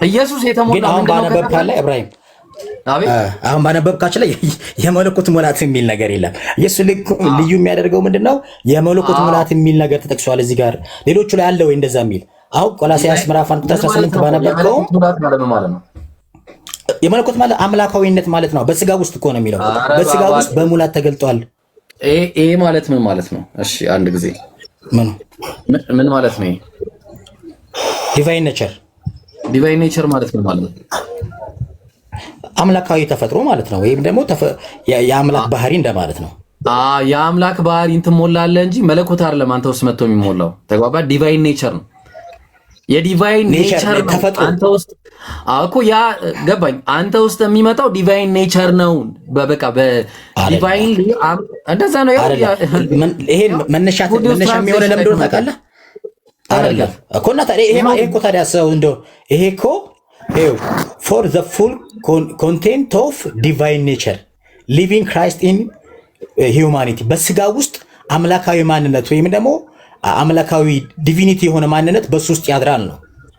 [SPEAKER 2] ኢየሱስ የተሞላው
[SPEAKER 3] አሁን ባነበብካለ ኢብራሂም አሁን ባነበብካችሁ ላይ የመለኮት ሙላት የሚል ነገር የለም። ኢየሱስ ልዩ የሚያደርገው ምንድነው? የመለኮት ሙላት የሚል ነገር ተጠቅሷል እዚህ ጋር። ሌሎቹ ላይ አለ ወይ እንደዛ የሚል? አሁን ቆላስይስ ምዕራፍ 1:18 ባነበብከው የመለኮት ማለት አምላካዊነት ማለት ነው። በስጋ ውስጥ እኮ ነው የሚለው። በስጋ ውስጥ በሙላት ተገልጧል።
[SPEAKER 2] ይሄ ማለት ምን ማለት ነው? እሺ አንድ ጊዜ ምን ማለት ነው?
[SPEAKER 3] ዲቫይን ኔቸር ማለት ምን ማለት ነው? አምላካዊ ተፈጥሮ ማለት ነው። ወይም ደግሞ የአምላክ ባህሪ እንደማለት ነው።
[SPEAKER 2] የአምላክ ባህሪ እንትሞላለህ እንጂ መለኮት አይደለም አንተ ውስጥ መጥቶ የሚሞላው። ተግባባ። ዲቫይን ኔቸር ነው። የዲቫይን ኔቸር ነው አንተ ውስጥ እኮ ያ ገባኝ። አንተ ውስጥ የሚመጣው ዲቫይን ኔቸር ነው። በበቃ በዲቫይን እንደዛ ነው።
[SPEAKER 3] ይሄ መነሻ የሚሆነ ለምንድን ነው ታውቃለህ? አይደለም እኮ እና ታዲያ ይሄ እኮ ታዲያ ሰው እንደው ይሄ እኮ for the full content of divine nature living Christ in humanity በስጋ ውስጥ አምላካዊ ማንነት ወይም ደግሞ አምላካዊ ዲቪኒቲ የሆነ ማንነት በሱ ውስጥ ያድራል ነው።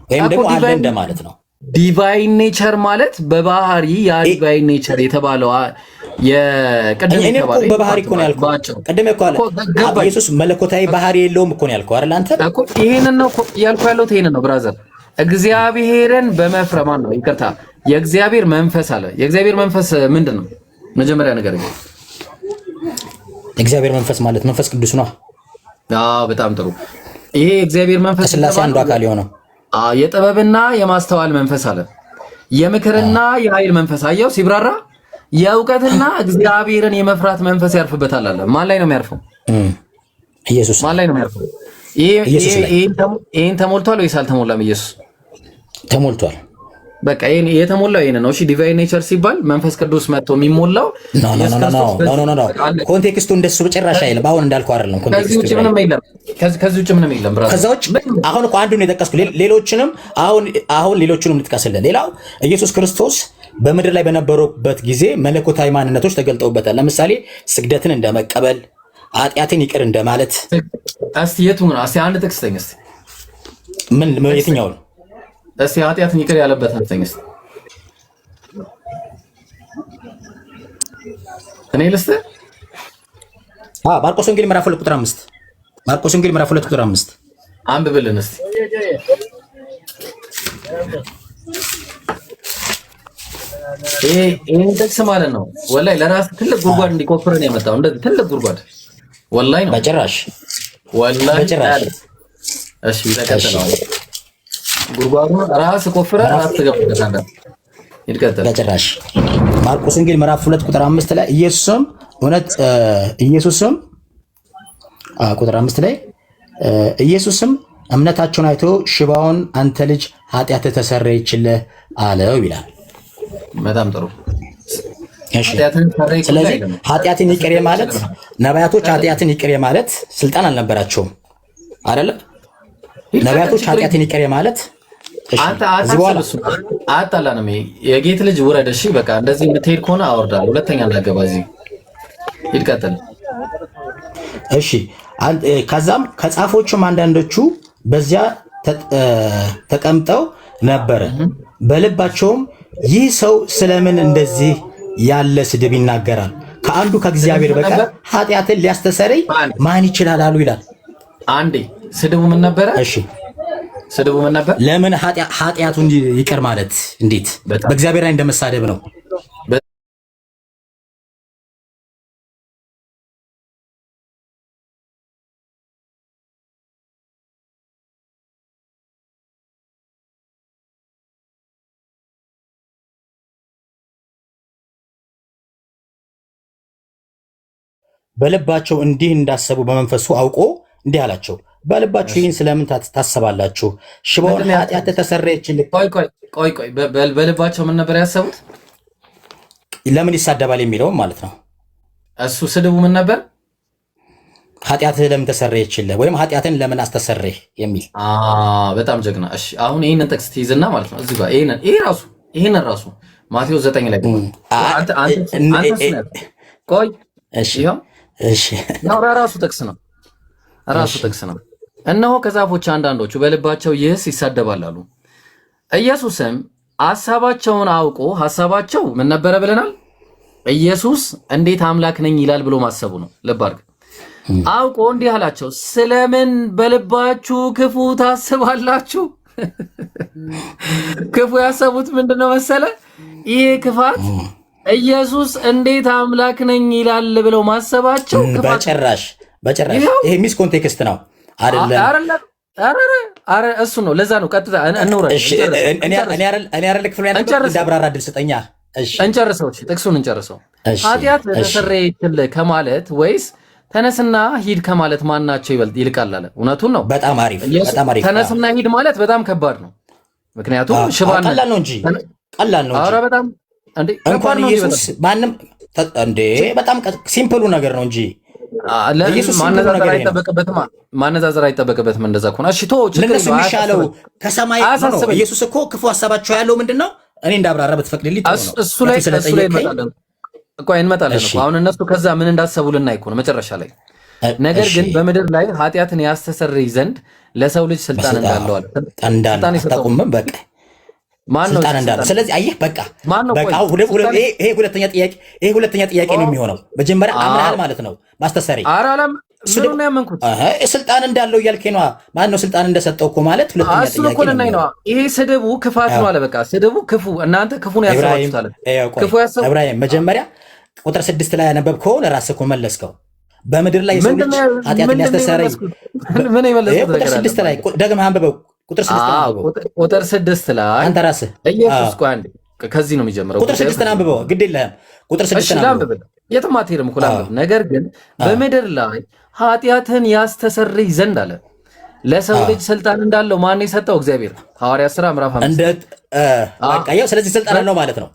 [SPEAKER 3] ወይም ደግሞ አለ እንደማለት ነው።
[SPEAKER 2] ዲቫይን ኔቸር ማለት በባህሪ ያ ዲቫይን ኔቸር የተባለው የቀደም የተባለው
[SPEAKER 3] በባህሪ እኮ ነው ያልኩህ። ቀደም እኮ አለ ኢየሱስ መለኮታዊ ባህሪ የለውም እኮ ነው ያልኩህ አይደል? አንተ
[SPEAKER 2] እኮ ይሄንን ነው ያልኩህ ያለሁት ይሄንን ነው ብራዘር። እግዚአብሔርን በመፍረማን ነው። ይቅርታ የእግዚአብሔር መንፈስ አለ። የእግዚአብሔር መንፈስ ምንድን ነው? መጀመሪያ ነገር
[SPEAKER 3] እግዚአብሔር መንፈስ ማለት መንፈስ ቅዱስ ነው።
[SPEAKER 2] በጣም ጥሩ። ይሄ እግዚአብሔር መንፈስ
[SPEAKER 3] ስላሴ አንዱ አካል የሆነው
[SPEAKER 2] የጥበብና የማስተዋል መንፈስ አለ። የምክርና የኃይል መንፈስ አየው ሲብራራ። የእውቀትና እግዚአብሔርን የመፍራት መንፈስ ያርፍበታል አለ። ማን ላይ ነው የሚያርፈው?
[SPEAKER 3] ኢየሱስ።
[SPEAKER 2] ማን ላይ ነው የሚያርፈው? ይሄን ተሞልቷል ወይስ አልተሞላም? ኢየሱስ
[SPEAKER 3] ተሞልቷል።
[SPEAKER 2] በቃ ይሄን የተሞላው ይሄን ነው። እሺ ዲቫይን ኔቸር ሲባል መንፈስ ቅዱስ መጥቶ የሚሞላው
[SPEAKER 3] ኖ ኮንቴክስቱ እንደሱ በጭራሽ አይልም። አሁን እንዳልኩህ አይደለም።
[SPEAKER 2] ከዚህ ውጭ ምንም የለም።
[SPEAKER 3] ከዛ ውጭ አሁን እኮ አንዱን የጠቀስኩት ሌሎችንም አሁን ሌሎቹንም ልጥቀስልህ። ሌላው ኢየሱስ ክርስቶስ በምድር ላይ በነበሩበት ጊዜ መለኮታዊ ማንነቶች ተገልጠውበታል። ለምሳሌ ስግደትን እንደመቀበል፣ ኃጢአትን ይቅር እንደማለት።
[SPEAKER 2] እስቲ የቱን ነው? እስቲ አንድ ጥቅስ ተኝ። እስቲ
[SPEAKER 3] ምን የትኛው ነው?
[SPEAKER 2] እስቲ ኃጢአትን ይቅር ያለበት ተኝ። እስቲ እኔ ልስጥህ።
[SPEAKER 3] ማርቆስ ወንጌል ምዕራፍ 2 ቁጥር 5 ማርቆስ ወንጌል ምዕራፍ 2 ቁጥር 5
[SPEAKER 2] አንብብልን እስቲ። ይሄን ጥቅስ ማለት ነው ወላሂ ለራስ ትልቅ ጉድጓድ እንዲቆፍር ነው የመጣው። እንደዚህ ትልቅ ጉድጓድ ወላሂ ነው።
[SPEAKER 3] በጭራሽ
[SPEAKER 2] ወላሂ በጭራሽ። እሺ ተከተለው። ጉድጓዱን ራስ ቆፍረ ራስ ተገበታለህ። ይድቀጥል።
[SPEAKER 3] በጭራሽ። ማርቆስ ወንጌል ምዕራፍ 2 ቁጥር 5 ላይ ኢየሱስም ቁጥር 5 ላይ ኢየሱስም እምነታቸውን አይቶ ሽባውን አንተ ልጅ ኃጢአትህ ተሰረየችልህ አለው ይላል።
[SPEAKER 2] በጣም ጥሩ።
[SPEAKER 3] ስለዚህ ኃጢአትን ይቅር ማለት ነቢያቶች ኃጢአትን ይቅር ማለት ስልጣን አልነበራቸውም አይደለ? ነቢያቶች ኃጢአትን ይቅር ማለት
[SPEAKER 2] አንተ አጣላንም የጌት ልጅ ውረድ። እሺ በቃ እንደዚህ የምትሄድ ከሆነ አወርዳለሁ። ሁለተኛ እንዳገባ እዚህ ይቀጥል።
[SPEAKER 3] እሺ ከዛም ከጻፎቹም አንዳንዶቹ በዚያ ተቀምጠው ነበረ። በልባቸውም ይህ ሰው ስለምን እንደዚህ ያለ ስድብ ይናገራል? ከአንዱ ከእግዚአብሔር በቀር ኃጢአትን ሊያስተሰርይ ማን ይችላል አሉ ይላል።
[SPEAKER 2] አንዴ ስድቡ ምን ነበረ?
[SPEAKER 3] እሺ
[SPEAKER 2] ስድቡ ምን ነበር?
[SPEAKER 3] ለምን ኃጢአቱን ይቅር ማለት እንዴት በእግዚአብሔር ላይ እንደመሳደብ ነው። በልባቸው እንዲህ እንዳሰቡ በመንፈሱ አውቆ እንዲህ አላቸው፣ በልባችሁ ይህን ስለምን ታስባላችሁ? ሽባውን ኃጢአት ተሰረየችልህ።
[SPEAKER 2] ቆይ በልባቸው ምን ነበር ያሰቡት?
[SPEAKER 3] ለምን ይሳደባል የሚለውም ማለት ነው።
[SPEAKER 2] እሱ ስድቡ ምን ነበር?
[SPEAKER 3] ኃጢአትህ ለምን ተሰረየችልህ ወይም ኃጢአትን ለምን አስተሰረህ የሚል።
[SPEAKER 2] በጣም ጀግና። እሺ አሁን ይህንን ጥቅስ ትይዝና ማለት ነው እዚህ ጋር ይህንን ራሱ ማቴዎስ 9 ላይ ቆይ ራሱ ጥቅስ ነው ራሱ ጥቅስ ነው። እነሆ ከዛፎች አንዳንዶቹ በልባቸው ይህስ ይሳደባል አሉ። ኢየሱስም ሐሳባቸውን አውቆ ሐሳባቸው ምን ነበረ ብለናል? ኢየሱስ እንዴት አምላክ ነኝ ይላል ብሎ ማሰቡ ነው። ልብ አድርግ። አውቆ እንዲህ አላቸው፣ ስለምን በልባችሁ ክፉ ታስባላችሁ? ክፉ ያሰቡት ምንድነው መሰለ? ይሄ ክፋት ኢየሱስ እንዴት አምላክ ነኝ ይላል ብለው ማሰባቸው
[SPEAKER 3] በጭራሽ ይሄ ሚስ ኮንቴክስት ነው አይደለም። አረ እሱ ነው። ለዛ ነው ቀጥታ እንውረድ። እኔ አረ ለክፍሉ እንዳብራራ ድል ስጠኛ።
[SPEAKER 2] እንጨርሰው፣ ጥቅሱን እንጨርሰው። ኃጢአት ተሰረየችልህ ከማለት ወይስ ተነስና ሂድ ከማለት ማናቸው ይልቃል አለ። እውነቱን ነው።
[SPEAKER 3] በጣም አሪፍ።
[SPEAKER 2] ተነስና ሂድ ማለት በጣም ከባድ ነው። ምክንያቱም ሽባን
[SPEAKER 3] ቀላል ነው እንጂ
[SPEAKER 2] አረ በጣም
[SPEAKER 3] እንኳን ኢየሱስ ማንም በጣም ሲምፕሉ ነገር ነው እንጂ
[SPEAKER 2] ማነዛዘር አይጠበቅበትም። እንደዛ ከሆነ እሺ ተወው፣
[SPEAKER 3] ለነሱ የሚሻለው ከሰማይ ነው። ኢየሱስ እኮ ክፉ ሀሳባቸው ያለው ምንድነው? እኔ እንዳብራራ ብትፈቅድልኝ ጥሩ ነው።
[SPEAKER 2] እሱ ላይ እንመጣለን እኮ አሁን እነሱ ከዛ ምን እንዳሰቡ ልናይ እኮ ነው መጨረሻ ላይ። ነገር ግን በምድር ላይ ኃጢአትን ያስተሰርይ ዘንድ ለሰው ልጅ ስልጣን እንዳለው አለ።
[SPEAKER 3] ስልጣን ይሰጣቁም በቃ ማን ነው ስልጣን እንዳለው። ስለዚህ አየህ በቃ ይሄ ሁለተኛ ጥያቄ ነው የሚሆነው። መጀመሪያ አምናል ማለት ነው ማስተሰሪ
[SPEAKER 2] ነው ያመንኩት
[SPEAKER 3] ስልጣን እንዳለው እያልከኝ ነው። ማን ነው ስልጣን እንደሰጠው እኮ ማለት ሁለተኛ ጥያቄ ነው።
[SPEAKER 2] ይሄ ስድቡ ክፋት ነው አለ። በቃ ስድቡ ክፉ፣ እናንተ ክፉ ነው ያሰባችሁታል። ክፉ ያሰቡ
[SPEAKER 3] ኢብራሂም መጀመሪያ ቁጥር 6 ላይ ያነበብከው ለራስህ እኮ መለስከው። በምድር ላይ የሰው ልጅ ኃጢአትን ያስተሰርይ
[SPEAKER 2] ምን ይመለስ?
[SPEAKER 3] ቁጥር 6 ላይ ደግመህ አንብበው። ቁጥር
[SPEAKER 2] 6 ላይ
[SPEAKER 3] አንተ ራስህ
[SPEAKER 2] ኢየሱስ ቆይ አንዴ ከዚህ ነው የሚጀምረው።
[SPEAKER 3] ቁጥር 6 አንብበው፣ ግድ የለህም። ቁጥር 6 አንብበው፣
[SPEAKER 2] የትም አትሄድም እኮ ላንብብ። ነገር ግን በምድር ላይ ኃጢአትን ያስተሰርይ ዘንድ አለ ለሰው ልጅ ስልጣን እንዳለው ማን የሰጠው? እግዚአብሔር። ሐዋርያት ሥራ ምዕራፍ 5
[SPEAKER 3] በቃ ይኸው። ስለዚህ ስልጣን አለው ማለት ነው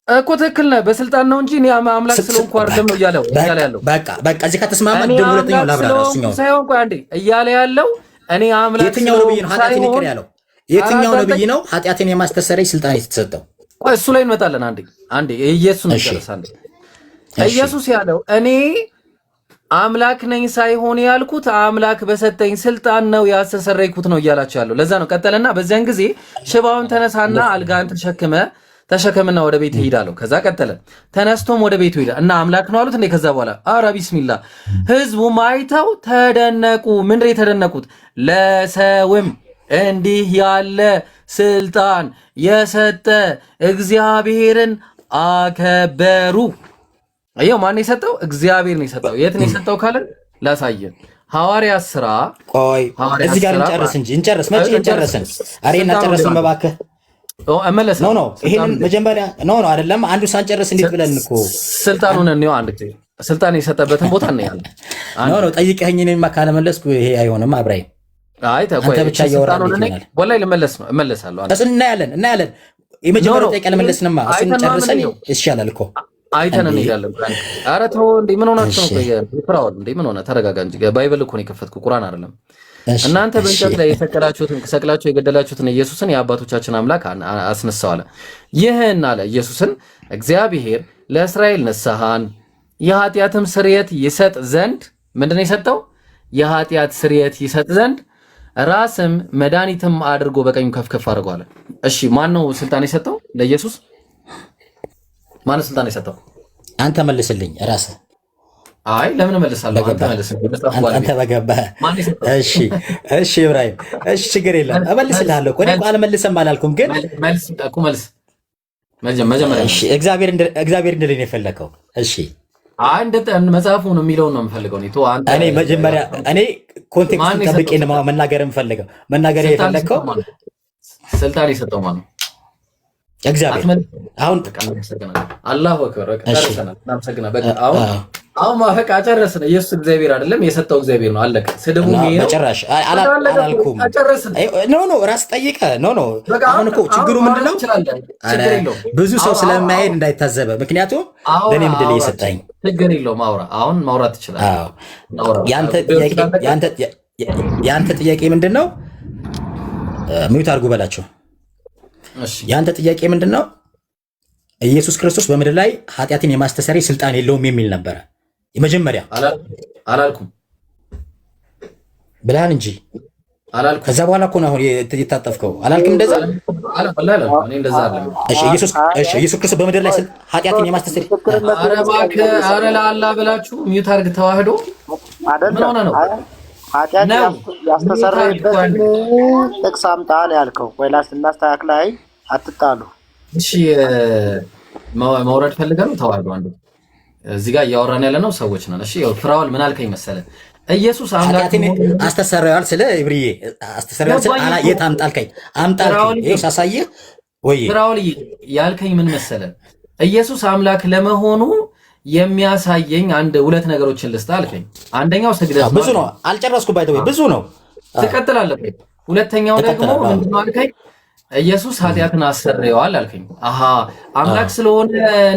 [SPEAKER 2] እኮ። ትክክል ነህ። በስልጣን ነው እንጂ እኔ አምላክ ስለሆንኩ አይደለም ነው እያለ ያለው።
[SPEAKER 3] በቃ እዚህ ከተስማማን ደግሞ ሁለተኛው ላብራራው
[SPEAKER 2] ሳይሆን ቆይ አንዴ እያለ ያለው እኔ አምላክ
[SPEAKER 3] የትኛው ነብይ ነው ኃጢአትን ይቅር ያለው? የትኛው ነብይ ነው ኃጢአትን የማስተሰረይ ስልጣን የተሰጠው?
[SPEAKER 2] ቆይ እሱ ላይ እንመጣለን። አንዴ ኢየሱስን እንጨርስ። አንዴ ኢየሱስ ያለው እኔ አምላክ ነኝ ሳይሆን ያልኩት አምላክ በሰጠኝ ስልጣን ነው ያስተሰረይኩት ነው እያላችሁ ያለው። ለዛ ነው ቀጠለና በዚያን ጊዜ ሽባውን ተነሳና አልጋን ተሸከምና ወደ ቤት ሄዳለሁ። ከዛ ቀጠለ ተነስቶም ወደ ቤቱ ሄዳ እና አምላክ ነው አሉት እንዴ። ከዛ በኋላ አረ ቢስሚላ ህዝቡም አይተው ተደነቁ። ምንድን የተደነቁት? ለሰውም እንዲህ ያለ ስልጣን የሰጠ እግዚአብሔርን አከበሩ። አየው ማን የሰጠው? እግዚአብሔር ነው የሰጠው። የት ነው የሰጠው ካለ ላሳየን። ሐዋርያት ሥራ
[SPEAKER 3] ቆይ እዚህ ጋር እንጨርስ እንጂ እንጨርስ መቼ እንጨርስን? አሬና ጨረስን በባከህ
[SPEAKER 2] እመለስ
[SPEAKER 3] ነው ይሄንን መጀመሪያ ነው አይደለም። አንዱ ሳንጨርስ እንዴት ብለን እኮ
[SPEAKER 2] ስልጣኑን ነው አንድ ጊዜ ስልጣን የሰጠበትን ቦታ ነው ያለ
[SPEAKER 3] ነው ጠይቀኸኝ እኔማ ካለመለስኩ ይሄ አይሆንም። አብራይ
[SPEAKER 2] አይ ተቆይ ብቻ ያወራልኝ ወላሂ ልመለስ ነው እመለሳለሁ።
[SPEAKER 3] እናያለን የመጀመሪያው ጠይቀህ ለመለስንማ እሱን ጨርሰን ይሻላል እኮ
[SPEAKER 2] አይተን እንሄዳለን። ኧረ ተው እንዴ ምን ሆናችሁ ነው? ፍራኦል እንዴ ምን ሆነ? ተረጋጋ እንጂ ባይብል እኮ ነው የከፈትኩ ቁርአን አይደለም። እናንተ በእንጨት ላይ ሰቅላችሁ የገደላችሁትን ኢየሱስን የአባቶቻችን አምላክ አስነሳው አለ። ይህን አለ ኢየሱስን እግዚአብሔር ለእስራኤል ንስሐን የኃጢአትም ስርየት ይሰጥ ዘንድ ምንድነው የሰጠው? የኃጢአት ስርየት ይሰጥ ዘንድ ራስም መድኃኒትም አድርጎ በቀኙ ከፍ አድርጓል። እሺ ማን ነው ስልጣን የሰጠው ለኢየሱስ? ማን ስልጣን የሰጠው?
[SPEAKER 3] አንተ መልስልኝ ራስህ።
[SPEAKER 2] አይ ለምን መልሳለሁ?
[SPEAKER 3] አንተ በገባህ። እሺ ኢብራሂም፣ እሺ ችግር የለም እመልስልሃለሁ እኮ እኔ አልመልስም አላልኩም፣ ግን
[SPEAKER 2] መልስ መጀመሪያ።
[SPEAKER 3] እሺ እግዚአብሔር እንደሌለ የፈለከው እሺ
[SPEAKER 2] አንድ መጽሐፉ ነው የሚለውን ነው የምፈልገው።
[SPEAKER 3] እኔ መጀመሪያ እኔ ኮንቴክስት ጠብቄ መናገር የምፈልገው የፈለከው
[SPEAKER 2] ስልጣን የሰጠው ማለት ነው
[SPEAKER 3] እግዚአብሔር። አሁን
[SPEAKER 2] አላሁ አክበር አሁን በቃ ጨረስን። ኢየሱስ እግዚአብሔር አይደለም የሰጠው እግዚአብሔር ነው። አለቀ። ስድቡ ነው
[SPEAKER 3] መጨረሻ አላልኩም። ኖ ራስ ጠይቀህ ኖ አሁን እኮ ችግሩ ምንድነው? ብዙ ሰው ስለማይሄድ እንዳይታዘበ፣ ምክንያቱም ለኔ ምድል እየሰጠኝ
[SPEAKER 2] ችግር የለውም። አሁን ማውራት ትችላለህ።
[SPEAKER 3] ያንተ ጥያቄ ምንድነው? ሚውት አድርጉ በላቸው። ያንተ ጥያቄ ምንድነው? ኢየሱስ ክርስቶስ በምድር ላይ ኃጢአትን የማስተሰረይ ስልጣን የለውም የሚል ነበረ። የመጀመሪያ
[SPEAKER 2] አላልኩም
[SPEAKER 3] ብልሃን እንጂ
[SPEAKER 2] አላልኩም።
[SPEAKER 3] ከዛ በኋላ እኮ ነው አሁን የታጠፍከው። አላልክም እንደዛ? ኢየሱስ ክርስቶስ በምድር ላይ ኃጢአትን የማስተሰረይ
[SPEAKER 2] ኧረ እባክህ ኧረ ለአላህ ብላችሁ ሚዩት አድርግ። ተዋህዶ ምን ሆነ ነው
[SPEAKER 5] ኃጢአት ያስተሰረይበትን ጥቅስ አምጣ ነው ያልከው። ወይ ላስተካክላይ አትጣሉ።
[SPEAKER 2] እሺ መውረድ ፈልገህ ነው? ተዋህዶ አንዱ እዚህ ጋር እያወራን ያለ ነው ሰዎች ነን። እሺ ፍራውል ምን አልከኝ መሰለህ? ኢየሱስ
[SPEAKER 3] ኃጢአትን አስተሰረያል ስለ ኢብሪዬ አስተሰረያል ስለ አላ የት አምጣልከኝ? አምጣልከኝ ይሄ ሳሳየህ ወይ
[SPEAKER 2] ፍራውል ያልከኝ ምን መሰለህ? ኢየሱስ አምላክ ለመሆኑ የሚያሳየኝ ሁለት ነገሮችን ልስጥ አልከኝ። አንደኛው ስግደት
[SPEAKER 3] ብዙ ነው፣ አልጨረስኩም። ባይተው ብዙ ነው፣
[SPEAKER 2] ትቀጥላለህ። ሁለተኛው ደግሞ ምንድነው አልከኝ? ኢየሱስ ኃጢአትን አሰረየዋል አልከኝ። አሃ አምላክ ስለሆነ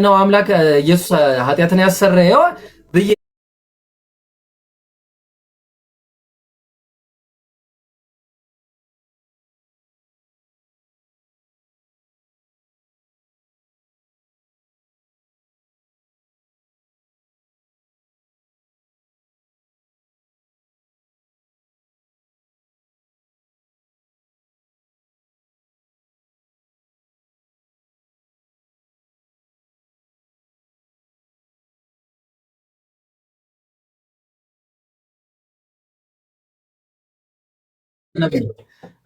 [SPEAKER 2] ነው አምላክ ኢየሱስ ኃጢአትን ያሰረየው ብዬ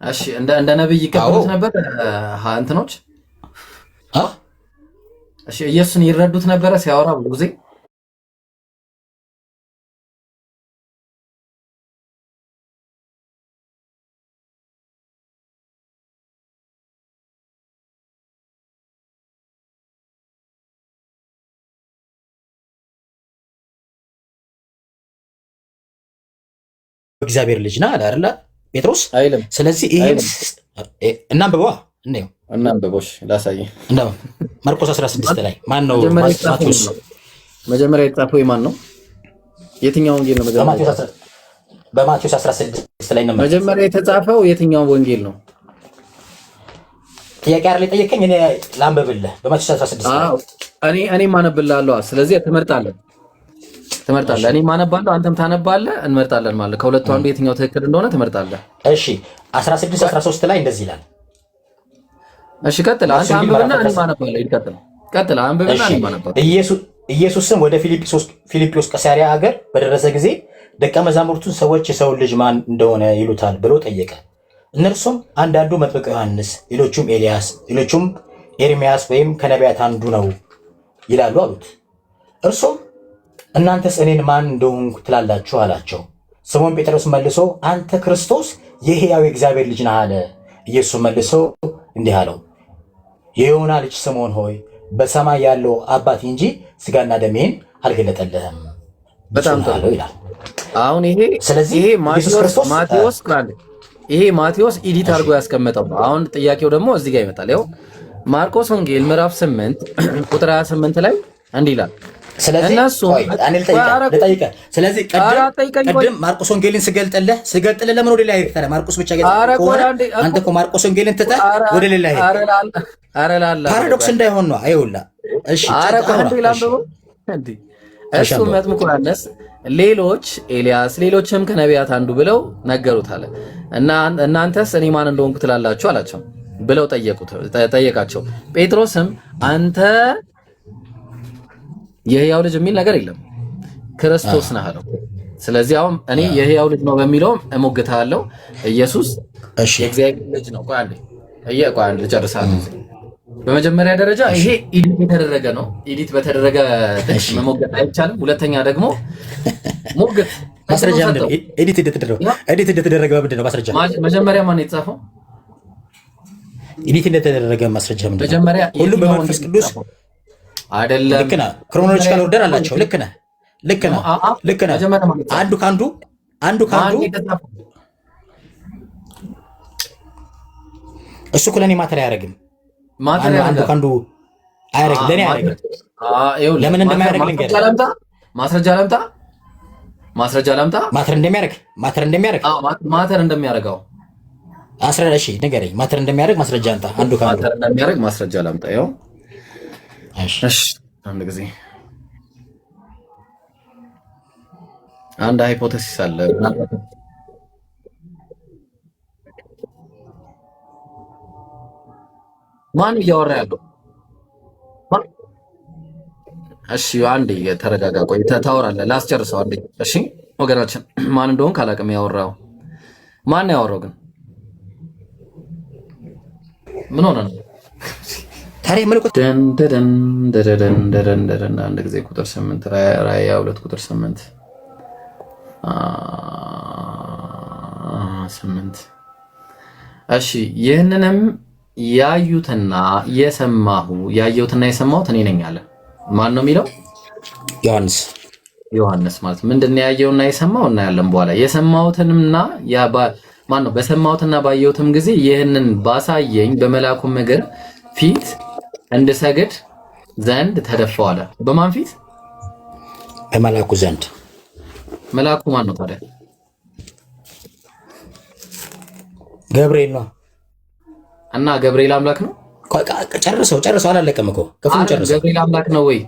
[SPEAKER 2] እሺ እንደ ነብይ ይቀበሉት ነበር እንትኖች። እሺ ኢየሱስን ይረዱት ነበረ ሲያወራ ብዙ ጊዜ።
[SPEAKER 3] እግዚአብሔር ልጅ ነህ አለ አይደል ጴጥሮስ
[SPEAKER 2] አይልም።
[SPEAKER 3] ስለዚህ ይሄን እናንብበዋ እንዴው
[SPEAKER 2] እናንብቦሽ ላሳየህ።
[SPEAKER 3] እንደው ማርቆስ 16 ላይ ማን ነው ማቴዎስ?
[SPEAKER 2] መጀመሪያ የተጻፈው የማን ነው? የትኛው ወንጌል ነው?
[SPEAKER 3] በማቴዎስ 16 ላይ ነው
[SPEAKER 2] መጀመሪያ የተጻፈው የትኛው ወንጌል ነው?
[SPEAKER 3] ጥያቄ አይደል ጠየቀኝ። እኔ ላንብብልህ በማቴዎስ 16
[SPEAKER 2] እኔ ማነብልሃለሁ። ስለዚህ ትመርጣለህ። እኔ ማነባለሁ፣ አንተም ታነባለህ፣ እንመርጣለን ማለት ከሁለቱ አንዱ የትኛው ትክክል እንደሆነ ትመርጣለህ።
[SPEAKER 3] እሺ 16 13 ላይ እንደዚህ ይላል።
[SPEAKER 2] እሺ ቀጥል። አንተ አንብብና እኔ ማነባለሁ። ቀጥል አንብብና እኔ ማነባለሁ።
[SPEAKER 3] ኢየሱስም ወደ ፊልጵዎስ ቂሳርያ ሀገር በደረሰ ጊዜ ደቀ መዛሙርቱን ሰዎች የሰውን ልጅ ማን እንደሆነ ይሉታል ብሎ ጠየቀ። እነርሱም አንዳንዱ መጥምቁ ዮሐንስ፣ ሌሎቹም ኤልያስ፣ ሌሎቹም ኤርሚያስ ወይም ከነቢያት አንዱ ነው ይላሉ አሉት። እርሱም እናንተስ እኔን ማን እንደሆንኩ ትላላችሁ አላቸው። ስምዖን ጴጥሮስ መልሶ አንተ ክርስቶስ የሕያው የእግዚአብሔር ልጅ ነህ አለ። ኢየሱስ መልሶ እንዲህ አለው፣ የዮና ልጅ ስምዖን ሆይ በሰማይ ያለው አባቴ እንጂ ሥጋና ደሜን አልገለጠልህም።
[SPEAKER 2] በጣም ጥሩ ይላል። አሁን ይሄ ማቴዎስ ኢዲት አድርጎ ያስቀመጠው ነው። አሁን ጥያቄው ደግሞ እዚህ ጋር ይመጣል። ያው ማርቆስ ወንጌል ምዕራፍ 8 ቁጥር 28 ላይ እንዲህ ይላል።
[SPEAKER 3] ስለዚህ ቅድም ማርቆስ ወንጌልን ስገልጥልህ ለምን ወደ ላይ ሄድክ? ማርቆስ ብቻ አንተ እኮ ማርቆስ ወንጌልን ትተህ ወደ ሌላ ሄድክ። ፓራዶክስ እንዳይሆን ነው። አይውላ
[SPEAKER 2] እሱ መጥምቁ ዮሐንስ፣ ሌሎች ኤልያስ፣ ሌሎችም ከነቢያት አንዱ ብለው ነገሩት አለ እና እናንተስ እኔ ማን እንደሆንኩ ትላላችሁ አላቸው ብለው ጠየቃቸው። ጴጥሮስም አንተ የሕያው ልጅ የሚል ነገር የለም ክርስቶስ ነህ አለው። ስለዚህ አሁን እኔ የሕያው ልጅ ነው በሚለው እሞግታለሁ። ኢየሱስ የእግዚአብሔር ልጅ ነው። ቆይ አንዴ ልጨርሳለሁ። በመጀመሪያ ደረጃ ይሄ ኢዲት የተደረገ ነው። ኢዲት በተደረገ ጥቅስ መሞገት አይቻልም። ሁለተኛ ደግሞ ሞግት
[SPEAKER 3] ማስረጃ ምንድን ነው? ኢዲት እንደተደረገ ምንድን ነው ማስረጃ?
[SPEAKER 2] መጀመሪያ ማን የተጻፈው?
[SPEAKER 3] ኢዲት እንደተደረገ ማስረጃ ምንድን ነው?
[SPEAKER 2] መጀመሪያ
[SPEAKER 3] ሁሉም በመንፈስ ቅዱስ
[SPEAKER 2] አይደለም።
[SPEAKER 3] ልክ ነህ። ክሮኖሎጂካል ኦርደር አላቸው። ልክ ነህ። አንዱ ካንዱ እሱ እኮ ለእኔ ማተር አያደርግም። አንዱ ካንዱ አያደርግም፣ ለእኔ አያደርግም። ለምን እንደማያደርግ ልንገርህ።
[SPEAKER 2] ማስረጃ ላምጣ።
[SPEAKER 3] ማተር
[SPEAKER 2] እንደሚያደርገው
[SPEAKER 3] እሺ ንገረኝ። ማተር እንደሚያደርግ ማስረጃ አምጣ። አንዱ ካንዱ
[SPEAKER 2] ማተር እንደሚያደርግ ማስረጃ ላምጣ። ይኸው እሺ አንድ ጊዜ አንድ ሃይፖቴሲስ አለ። ማን እያወራ ያለው? እሺ አንዴ ተረጋጋ። ቆይ ታወራለህ፣ ላስጨርሰው አንዴ። እሺ ወገናችን ማን እንደሆን ካላቅም ያወራው ማን ያወራው ግን ምን ሆነ ነው?
[SPEAKER 3] ታዲያ መልኩት
[SPEAKER 2] አንድ ጊዜ ቁጥር 8 ራእይ 2 ቁጥር 8 እሺ ይህንንም ያዩትና የሰማሁት እኔ ነኝ አለ። ማን ነው የሚለው? ዮሐንስ ማለት ምንድነው? ያየውና የሰማው እናያለን በኋላ። የሰማሁትንና ማን ነው? በሰማሁትና ባየሁትም ጊዜ ይህንን ባሳየኝ በመልአኩም እግር ፊት እንድሰግድ ዘንድ ተደፋው አለ። በማን ፊት?
[SPEAKER 3] በመልአኩ ዘንድ።
[SPEAKER 2] መልአኩ ማን ነው ታዲያ?
[SPEAKER 3] ገብርኤል ነው።
[SPEAKER 2] እና ገብርኤል አምላክ ነው?
[SPEAKER 3] ጨርሰው አላለቀም እኮ ክፍሉን ጨርሰው።
[SPEAKER 2] ገብርኤል አምላክ ነው ወይ?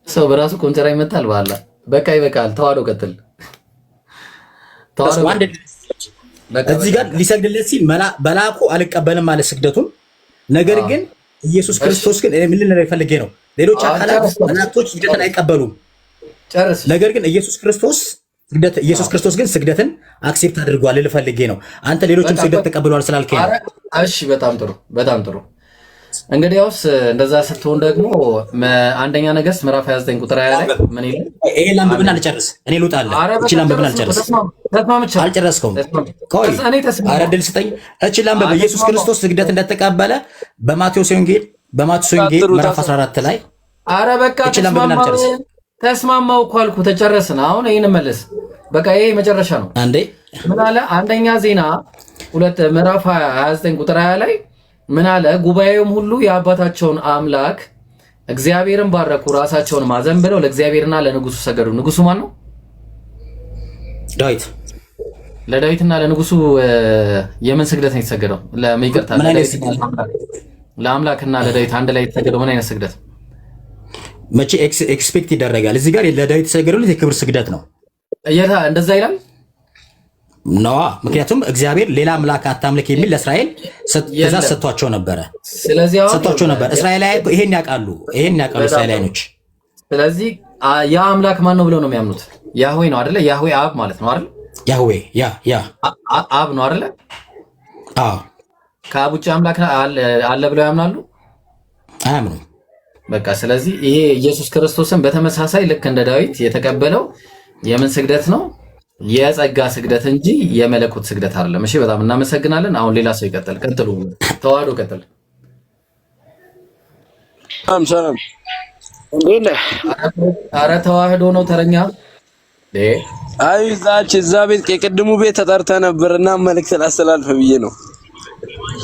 [SPEAKER 2] ሰው በራሱ ቆንጨራ ይመታል። በኋላ በቃ ይበቃል። ተዋህዶ ቀጥል።
[SPEAKER 3] እዚህ ጋር ሊሰግድለት ሲል መልአኩ አልቀበልም ማለት ስግደቱን። ነገር ግን ኢየሱስ ክርስቶስ ግን ምን ልንለው ፈልጌ ነው፣ ሌሎች አካላት መላእክቶች ስግደትን አይቀበሉም። ነገር ግን ኢየሱስ ክርስቶስ ግን ስግደትን አክሴፕት አድርጓል ልል ፈልጌ ነው። አንተ ሌሎችም ስግደት ተቀብሏል ስላልከኝ።
[SPEAKER 2] እሺ በጣም ጥሩ በጣም ጥሩ። እንግዲያውስ እንደዛ ስትሆን ደግሞ አንደኛ ነገሥት ምዕራፍ 29 ቁጥር 20 ላይ ምን ይላል?
[SPEAKER 3] ይሄ ላምብብና ልጨርስ። እኔ ልውጣለህ። እቺ ላምብብና ልጨርስ። አልጨረስከውም። ቆይ ኧረ ድል ስጠኝ። እቺ ላምብብ። ኢየሱስ ክርስቶስ ስግደት እንደተቀበለ በማቴዎስ ወንጌል ምዕራፍ 14 ላይ
[SPEAKER 2] ኧረ በቃ ተስማማው እኮ አልኩህ። ተጨረስን። አሁን ይሄን መልስ። በቃ ይሄ መጨረሻ ነው።
[SPEAKER 3] አንዴ
[SPEAKER 2] ምን አለ? አንደኛ ዜና ምዕራፍ 29 ቁጥር 20 ላይ ምን አለ? ጉባኤውም ሁሉ የአባታቸውን አምላክ እግዚአብሔርን ባረኩ፣ ራሳቸውን ማዘን ብለው ለእግዚአብሔርና ለንጉሱ ሰገዱ። ንጉሱ ማን ነው?
[SPEAKER 3] ዳዊት።
[SPEAKER 2] ለዳዊትና ለንጉሱ የምን ስግደት ነው የተሰገደው? ለአምላክና ለዳዊት አንድ ላይ የተሰገደው ምን አይነት ስግደት?
[SPEAKER 3] መቼ ኤክስፔክት ይደረጋል? እዚህ ጋር ለዳዊት የተሰገደለት የክብር ስግደት ነው።
[SPEAKER 2] እንደዛ ይላል
[SPEAKER 3] ነዋ። ምክንያቱም እግዚአብሔር ሌላ አምላክ አታምልክ የሚል ለእስራኤል ትእዛዝ ሰጥቷቸው ነበረ። እስራኤል ይሄን ያውቃሉ እስራኤላውያኖች።
[SPEAKER 2] ስለዚህ ያ አምላክ ማን ነው ብለው ነው የሚያምኑት? ያህዌ ነው አይደለ? ያህዌ አብ ማለት ነው አይደለ?
[SPEAKER 3] ያህዌ
[SPEAKER 2] አብ ነው አይደለ?
[SPEAKER 3] አዎ።
[SPEAKER 2] ከአብ ውጭ አምላክ አለ ብለው ያምናሉ?
[SPEAKER 3] አያምኑም።
[SPEAKER 2] በቃ ስለዚህ ይሄ ኢየሱስ ክርስቶስን በተመሳሳይ ልክ እንደ ዳዊት የተቀበለው የምን ስግደት ነው? የጸጋ ስግደት እንጂ የመለኮት ስግደት አይደለም። እሺ በጣም እናመሰግናለን። አሁን ሌላ ሰው ይቀጥል። ቀጥሉ። ተዋህዶ ቀጥል።
[SPEAKER 5] ሰላም እንዴት ነህ?
[SPEAKER 2] ኧረ ተዋህዶ ነው ተረኛ።
[SPEAKER 6] አይ እዛ ቤት የቅድሙ ቤት ተጠርተ ነበርና መልእክት ላስተላልፍ ብዬ ነው።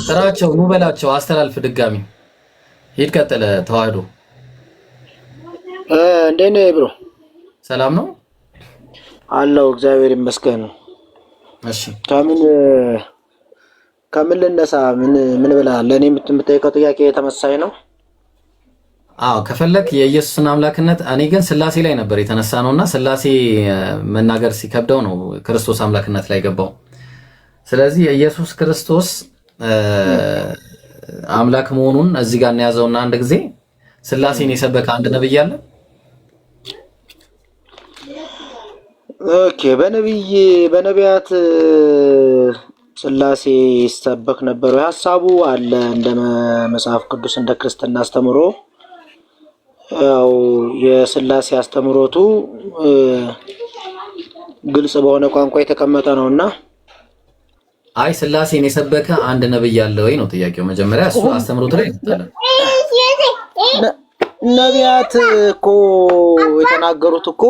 [SPEAKER 2] ጥራቸው፣ ኑ በላቸው፣ አስተላልፍ ድጋሚ። ሂድ ቀጥል። ተዋህዶ
[SPEAKER 5] እንዴት ነህ ብሮ?
[SPEAKER 2] ሰላም ነው
[SPEAKER 5] አለው። እግዚአብሔር ይመስገን።
[SPEAKER 2] እሺ
[SPEAKER 5] ከምን ልነሳ? ምን ብለህ ለእኔ የምትጠይቀው ጥያቄ ተመሳሳይ ነው?
[SPEAKER 2] አዎ ከፈለክ የኢየሱስን አምላክነት። እኔ ግን ስላሴ ላይ ነበር የተነሳ ነውና ስላሴ መናገር ሲከብደው ነው ክርስቶስ አምላክነት ላይ ገባው። ስለዚህ የኢየሱስ ክርስቶስ አምላክ መሆኑን እዚህ ጋር እናያዘውና አንድ ጊዜ ስላሴን የሰበከ አንድ ነብይ አለ።
[SPEAKER 5] ኦኬ በነቢያት ስላሴ ይሰበክ ነበር። ሐሳቡ አለ እንደ መጽሐፍ ቅዱስ እንደ ክርስትና አስተምሮ ያው የስላሴ አስተምሮቱ ግልጽ በሆነ ቋንቋ የተቀመጠ ነውና
[SPEAKER 2] አይ ስላሴን የሰበከ አንድ ነብይ አለ ወይ ነው ጥያቄው። መጀመሪያ እሱ አስተምሮቱ ላይ ይታላል።
[SPEAKER 5] ነቢያት እኮ የተናገሩት እኮ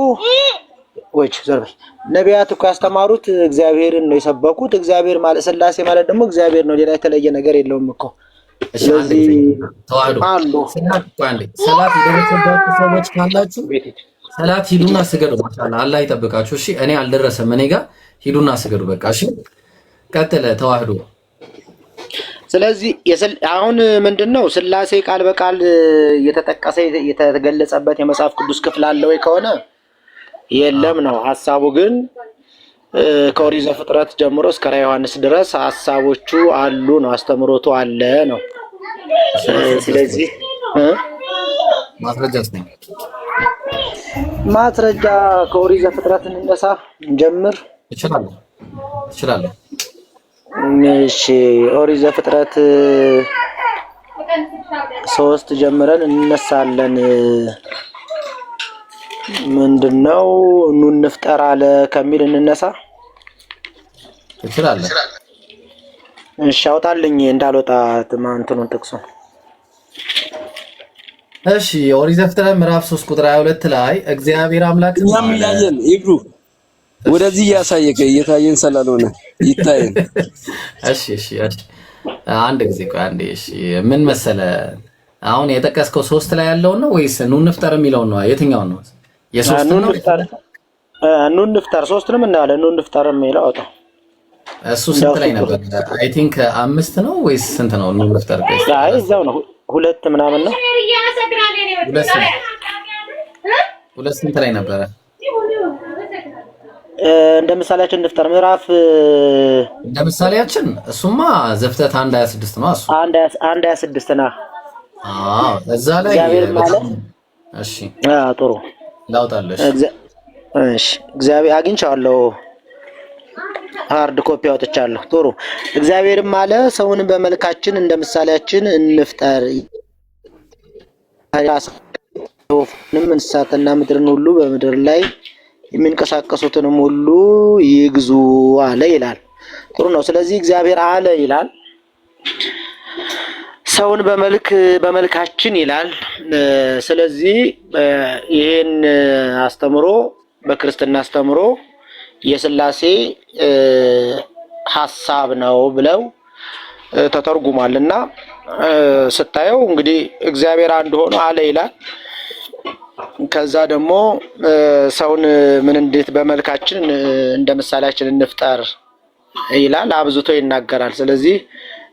[SPEAKER 5] ነቢያት እኮ ያስተማሩት እግዚአብሔርን ነው የሰበኩት። እግዚአብሔር ማለት ስላሴ ማለት ደግሞ እግዚአብሔር ነው። ሌላ የተለየ ነገር የለውም እኮ።
[SPEAKER 2] ስለዚህ ተዋህዶ ሰላት የደረሰባችሁ ሰዎች ካላችሁ ሰላት ሂዱና ስገዱ። ማሻአላህ አላህ ይጠብቃችሁ። እሺ እኔ አልደረሰም፣ እኔ ጋር ሂዱና ስገዱ። በቃ እሺ ቀጥለ ተዋህዶ
[SPEAKER 5] ስለዚህ አሁን ምንድነው ስላሴ ቃል በቃል የተጠቀሰ የተገለጸበት የመጽሐፍ ቅዱስ ክፍል አለ ወይ ከሆነ የለም ነው ሐሳቡ። ግን ከኦሪት ዘፍጥረት ጀምሮ እስከ ራዕየ ዮሐንስ ድረስ ሐሳቦቹ አሉ ነው፣ አስተምሮቱ አለ ነው። ስለዚህ ማስረጃ ከኦሪት ዘፍጥረት እንነሳ እንጀምር።
[SPEAKER 2] እችላለሁ።
[SPEAKER 5] እሺ ኦሪት ዘፍጥረት 3 ጀምረን እንነሳለን። ምንድነው ኑ እንፍጠር አለ ከሚል እንነሳ።
[SPEAKER 2] እችላለሁ።
[SPEAKER 5] እሺ አውጣልኝ እንዳልወጣ እንትኑን ጥቅሱ።
[SPEAKER 2] እሺ ኦሪት ዘፍጥረት ምዕራፍ 3 ቁጥር 22 ላይ እግዚአብሔር አምላክ
[SPEAKER 6] እኛም እያየን ይብሩ ወደዚህ እያሳየከ እየታየን ስላልሆነ ይታየን።
[SPEAKER 2] እሺ አንድ ጊዜ ቆይ አንዴ። እሺ ምን መሰለ አሁን የጠቀስከው 3 ላይ ያለውን ነው ወይስ ኑ እንፍጠር የሚለውን ነው? የትኛውን ነው? የሶስት ነው።
[SPEAKER 5] ኑ እንፍጠር 3ንም እናያለን። ኑ እንፍጠር የሚለው አውጣ።
[SPEAKER 2] እሱ ስንት ላይ ነበር? አይ ቲንክ 5 ነው ወይስ ስንት ነው? ኑ እንፍጠር ከይስ
[SPEAKER 5] አይ እዛው ነው 2 ምናምን ነው።
[SPEAKER 2] ሁለት ስንት ላይ ነበረ?
[SPEAKER 5] እንደ ምሳሌያችን እንፍጠር ምዕራፍ
[SPEAKER 2] እንደ ምሳሌያችን እሱማ ዘፍጥረት 1:26 ነው። እሱ
[SPEAKER 5] 1:26 ነው።
[SPEAKER 2] እዛ ላይ እሺ
[SPEAKER 5] ጥሩ
[SPEAKER 2] ላውጣለሽ።
[SPEAKER 5] እሺ እግዚአብሔር አግኝቻለሁ፣ ሃርድ ኮፒ አውጥቻለሁ። ጥሩ እግዚአብሔርም አለ ሰውን በመልካችን እንደ ምሳሌያችን እንፍጠር፣ እንስሳትና ምድርን ሁሉ በምድር ላይ የሚንቀሳቀሱትንም ሁሉ ይግዙ አለ ይላል። ጥሩ ነው። ስለዚህ እግዚአብሔር አለ ይላል፣ ሰውን በመልካችን ይላል። ስለዚህ ይሄን አስተምሮ በክርስትና አስተምሮ የሥላሴ ሐሳብ ነው ብለው ተተርጉሟልና ስታየው እንግዲህ እግዚአብሔር አንድ ሆኖ አለ ይላል። ከዛ ደግሞ ሰውን እንዴት በመልካችን እንደ ምሳሌያችን እንፍጠር ይላል፣ አብዝቶ ይናገራል። ስለዚህ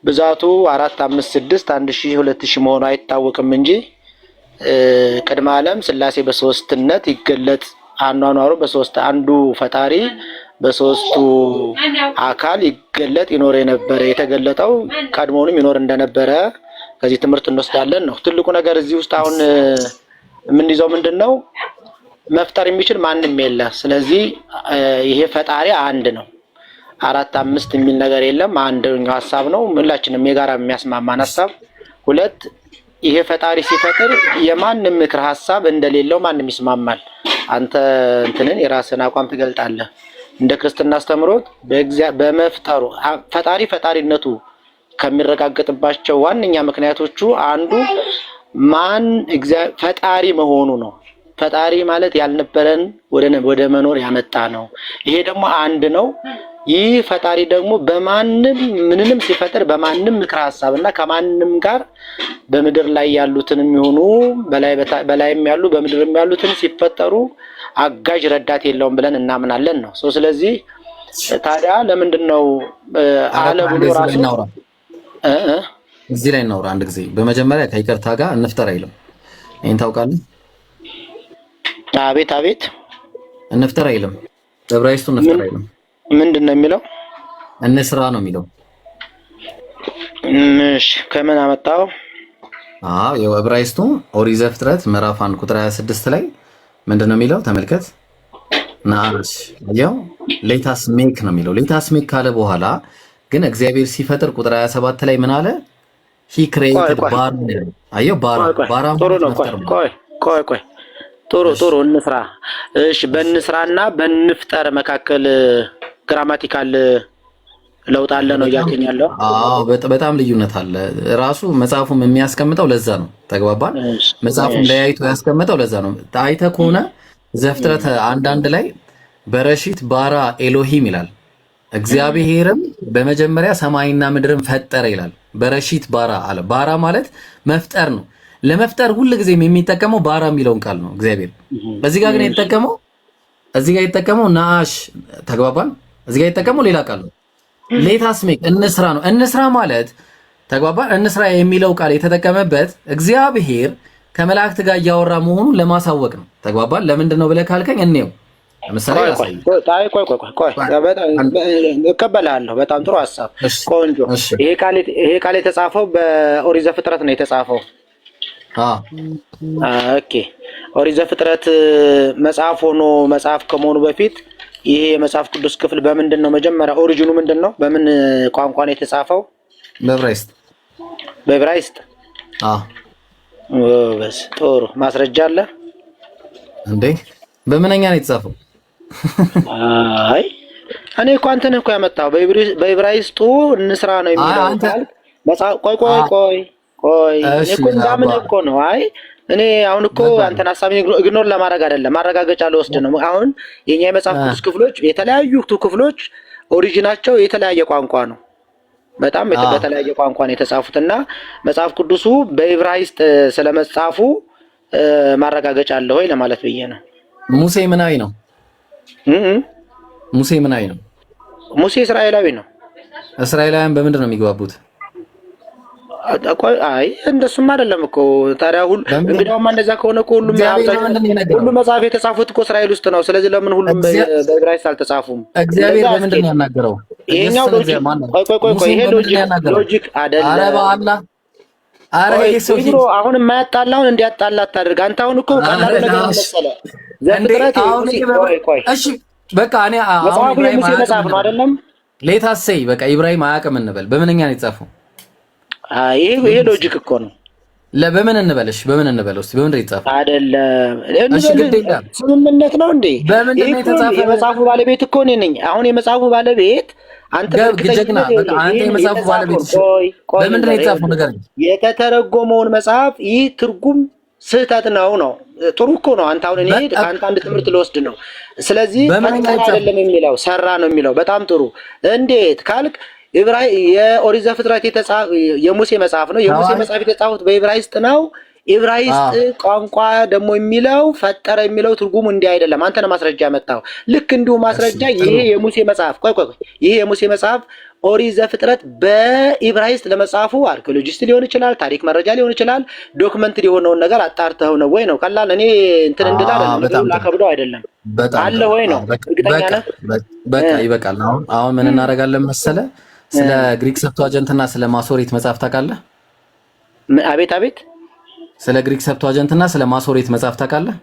[SPEAKER 5] ብዛቱ 4 5 6 1000 2000 መሆኑ አይታወቅም እንጂ ቅድመ ዓለም ሥላሴ በሶስትነት ይገለጥ አኗኗሩ በሶስት አንዱ ፈጣሪ በሶስቱ አካል ይገለጥ ይኖር የነበረ የተገለጠው ቀድሞውንም ይኖር እንደነበረ ከዚህ ትምህርት እንወስዳለን ነው። ትልቁ ነገር እዚህ ውስጥ አሁን የምንይዘው ምንድነው? መፍጠር የሚችል ማንም የለ። ስለዚህ ይሄ ፈጣሪ አንድ ነው፣ 4 5 የሚል ነገር የለም። አንደኛው ሐሳብ ነው፣ ሁላችንም የጋራ የሚያስማማን ሐሳብ። 2 ይሄ ፈጣሪ ሲፈጥር የማንም ምክር ሐሳብ እንደሌለው ማንም ይስማማል። አንተ እንትንን የራስን አቋም ትገልጣለህ። እንደ ክርስትና አስተምሮት በመፍጠሩ ፈጣሪነቱ ከሚረጋገጥባቸው ዋነኛ ምክንያቶቹ አንዱ ፈጣሪ መሆኑ ነው። ፈጣሪ ማለት ያልነበረን ወደ መኖር ያመጣ ነው። ይሄ ደግሞ አንድ ነው። ይህ ፈጣሪ ደግሞ ምንንም ሲፈጥር በማንም ምክር ሐሳብና ከማንም ጋር በምድር ላይ ያሉትንም ይሁኑ በላይም ያሉ በምድርም ያሉትን ሲፈጠሩ አጋዥ ረዳት የለውም ብለን እናምናለን ነው። ስለዚህ ታዲያ ለምንድነው አለ ብሎ ራሱ
[SPEAKER 2] እዚህ ላይ እናውራ አንድ ጊዜ። በመጀመሪያ ከይቅርታ ጋር እንፍጠር አይልም። ይሄን ታውቃለህ?
[SPEAKER 5] አቤት
[SPEAKER 2] እንፍጠር አይልም። በዕብራይስጡ እንፍጠር አይልም።
[SPEAKER 5] ምንድነው የሚለው?
[SPEAKER 2] እንስራ ነው የሚለው።
[SPEAKER 5] እሺ ከምን አመጣው?
[SPEAKER 2] የዕብራይስጡ ኦሪት ዘፍጥረት ምዕራፍ 1 ቁጥር 26 ላይ ምንድነው የሚለው? ተመልከት። ናአሽ ያው ሌታስ ሜክ ነው የሚለው። ሌታስ ሜክ ካለ በኋላ ግን እግዚአብሔር ሲፈጥር ቁጥር 27 ላይ ምን አለ? ሂ ክሬትድ ባር አየው ባራ
[SPEAKER 5] ጥሩ ነው። ቆይ ጥሩ እንስራ። እሺ በእንስራና በእንፍጠር መካከል ግራማቲካል ለውጥ አለ ነው እያገኛለሁ።
[SPEAKER 2] በጣም ልዩነት አለ። ራሱ መጽሐፉም የሚያስቀምጠው ለዛ ነው። ተግባባን? መጽሐፉም ለያይቶ ያስቀምጠው ለዛ ነው። አይተህ ከሆነ ዘፍጥረት 1:1 ላይ በረሺት ባራ ኤሎሂም ይላል። እግዚአብሔርም በመጀመሪያ ሰማይና ምድርን ፈጠረ ይላል። በረሺት ባራ አለ። ባራ ማለት መፍጠር ነው። ለመፍጠር ሁልጊዜም የሚጠቀመው ባራ የሚለውን ቃል ነው እግዚአብሔር። እዚህ ጋር ግን የተጠቀመው ናአሽ። ተግባባን? እዚህ ጋር የተጠቀመው ሌላ ቃል ነው። ሌታስ ሜክ እንስራ ነው። እንስራ ማለት ተግባባ። እንስራ የሚለው ቃል የተጠቀመበት እግዚአብሔር ከመላእክት ጋር እያወራ መሆኑን ለማሳወቅ ነው። ተግባባ። ለምንድን ነው ብለህ ካልከኝ እንየው። ለምሳሌ
[SPEAKER 5] ቆይ እቀበላለሁ። በጣም ጥሩ ሀሳብ፣ ቆንጆ። ይሄ ቃል የተጻፈው በኦሪት ዘፍጥረት ነው የተጻፈው። ኦኬ፣ ኦሪት ዘፍጥረት መጽሐፍ ሆኖ መጽሐፍ ከመሆኑ በፊት ይሄ የመጽሐፍ ቅዱስ ክፍል በምንድን ነው መጀመሪያ ኦሪጂኑ ምንድን ነው? በምን ቋንቋ ነው የተጻፈው?
[SPEAKER 2] በዕብራይስጥ።
[SPEAKER 5] በዕብራይስጥ? በስ ጥሩ። ማስረጃ አለ
[SPEAKER 2] እንዴ? በምንኛ ነው የተጻፈው?
[SPEAKER 5] አይ እኔ እኮ አንተን እኮ ያመጣው በዕብራይስጡ እንስራ ነው የሚለው ቃል መጽሐፍ። ቆይ እኔ እኮ እንዳምን እኮ ነው። አይ እኔ አሁን እኮ አንተን ሐሳብ ኢግኖር ለማድረግ አይደለም፣ ማረጋገጫ ልወስድ ነው። አሁን የኛ የመጽሐፍ ቅዱስ ክፍሎች የተለያዩ ክፍሎች ኦሪጂናቸው የተለያየ ቋንቋ ነው። በጣም በተለያየ ቋንቋ ነው የተጻፉት እና መጽሐፍ ቅዱሱ በዕብራይስጥ ስለመጻፉ ማረጋገጫ አለ ወይ ለማለት ብዬ ነው።
[SPEAKER 2] ሙሴ ምናዊ ነው? ሙሴ ምናዊ ነው?
[SPEAKER 5] ሙሴ እስራኤላዊ ነው።
[SPEAKER 2] እስራኤላውያን በምንድን ነው የሚግባቡት?
[SPEAKER 5] አይ እንደሱም አይደለም እኮ ታዲያ እንግዲያውማ እንደዛ ከሆነ እኮ ሁሉም መጽሐፍ የተጻፉት እኮ እስራኤል ውስጥ ነው። ስለዚህ ለምን ሁሉም በዕብራይስጥ አልተጻፉም?
[SPEAKER 2] እግዚአብሔር በምንድን ነው ያናገረው?
[SPEAKER 5] ይሄኛው ይሄ ሎጂክ አይደለም። ኧረ በአላህ ኧረ ይሄ ሰው አሁን የማያጣላውን እንዲያጣላ አታድርግ። አንተ አሁን እኮ ቀላል ነገር መሰለህ። ዘፍጥረት እሺ በቃ እኔ መጽሐፉ የሙሴ መጽሐፍ ነው አይደለም?
[SPEAKER 2] ሌታሰይ በቃ ኢብራሂም አያውቅም እንበል። በምንኛ ነው የተጻፈው?
[SPEAKER 5] ይሄ ሎጂክ እኮ ነው።
[SPEAKER 2] በምን እንበልሽ? በምን እንበለው? እስቲ በምን የተጻፈው?
[SPEAKER 5] አይደለም ስምምነት ነው እንዴ?
[SPEAKER 2] በምንድን ነው የተጻፈው?
[SPEAKER 5] የመጽሐፉ ባለቤት እኮ እኔ ነኝ። አሁን የመጽሐፉ ባለቤት አንተ
[SPEAKER 2] ጀግና፣ በቃ አንተ የመጽሐፉ ባለቤት። በምንድን ነው የተጻፈው ነገር?
[SPEAKER 5] የተተረጎመውን መጽሐፍ ይህ ትርጉም ስህተት ነው። ጥሩ እኮ ነው። አንተ አሁን እኔ ከአንተ አንድ ትምህርት ልወስድ ነው። ስለዚህ አይደለም የሚለው ሰራ ነው የሚለው። በጣም ጥሩ። እንዴት ካልክ የኦሪት ዘፍጥረት የሙሴ መጽሐፍ ነው። የሙሴ መጽሐፍ የተጻፉት በዕብራይስጥ ነው። ዕብራይስጥ ቋንቋ ደግሞ የሚለው ፈጠረ የሚለው ትርጉሙ እንዲህ አይደለም። አንተ ነው ማስረጃ ያመጣው። ልክ እንዲሁ ማስረጃ ይሄ የሙሴ መጽሐፍ ይሄ የሙሴ መጽሐፍ ኦሪት ዘፍጥረት በዕብራይስጥ ለመጻፉ አርኪኦሎጂስት ሊሆን ይችላል፣ ታሪክ መረጃ ሊሆን ይችላል። ዶክመንት የሆነውን ነገር አጣርተው ነው ወይ ነው? ቀላል እኔ እንትን እንድላለን ላከብደው አይደለም አለ ወይ ነው? እርግጠኛ ነህ?
[SPEAKER 2] በቃ ይበቃል። አሁን ምን እናደርጋለን መሰለ? ስለ ግሪክ ሰብቷጀንት እና ስለ ማሶሬት መጽሐፍ ታውቃለህ?
[SPEAKER 5] አቤት
[SPEAKER 2] ስለ ግሪክ ሰብቷጀንት እና ስለ ማሶሬት መጽሐፍ ታውቃለህ?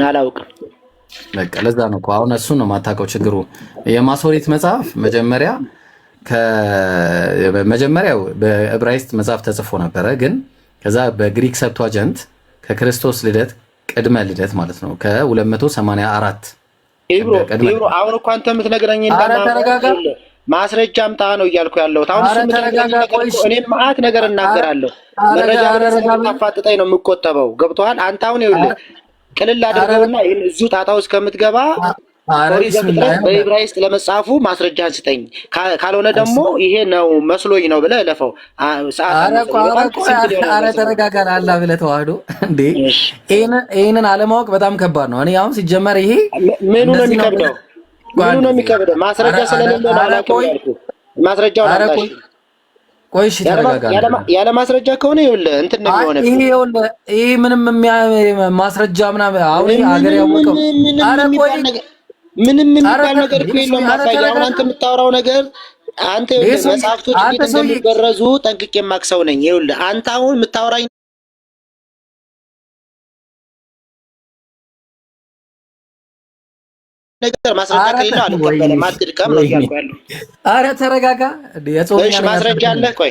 [SPEAKER 5] አላውቅም።
[SPEAKER 2] በቃ ለዛ ነው እኮ አሁን እሱን ነው የማታውቀው። ችግሩ የማሶሬት መጽሐፍ መጀመሪያው በዕብራይስጥ መጽሐፍ ተጽፎ ነበረ፣ ግን ከዛ በግሪክ ሰብቷጀንት ከክርስቶስ ልደት ቅድመ ልደት ማለት ነው ከ284
[SPEAKER 5] ኢብሮ አሁን እኮ አንተ የምትነግረኝ ማስረጃ አምጣ ነው እያልኩ ያለሁት። አሁን እኔም መዓት ነገር እናገራለሁ። መረጃ ታፋጥጠኝ ነው የምቆጠበው። ገብቶሃል? አንተ አሁን ይኸውልህ ቅልል አድርገውና ይሄን እዚሁ ጣጣ ውስጥ ከምትገባ በዕብራይስጥ ለመጻፉ ማስረጃህን ስጠኝ። ካልሆነ ደግሞ ይሄ ነው መስሎኝ ነው ብለህ እለፈው።
[SPEAKER 2] ኧረ ተረጋጋ አላህ ብለህ ተዋህዶ እንዴ! ይሄንን አለማወቅ በጣም ከባድ ነው። እኔ አሁን ሲጀመር ይሄ
[SPEAKER 5] ምኑ ነው የሚከብደው? ማስረጃ ስለሌለ አላውቅም ያልኩህ። ማስረጃውን አምጣ።
[SPEAKER 2] ቆይ እሺ ተረጋጋ።
[SPEAKER 5] ያለ ማስረጃ ከሆነ ይኸውልህ እንትን ነው የሚሆነው።
[SPEAKER 2] ይሄ ምንም ማስረጃ ምናምን አሁን ሀገር ያወቀው
[SPEAKER 5] ምንም የሚባል ነገር እኮ የለውም። አሁን አንተ የምታወራው ነገር አንተ መጽሐፍቶች እንዴት እንደሚበረዙ ጠንቅቄ የማውቅ ሰው ነኝ። ይኸውልህ አንተ አሁን የምታወራኝ ነገር ማስረጃ ከሌለው አልቀበልም። አትድከም ነው እያልኩ ያለው።
[SPEAKER 2] ኧረ ተረጋጋ።
[SPEAKER 5] እሺ ማስረጃ አለ? ቆይ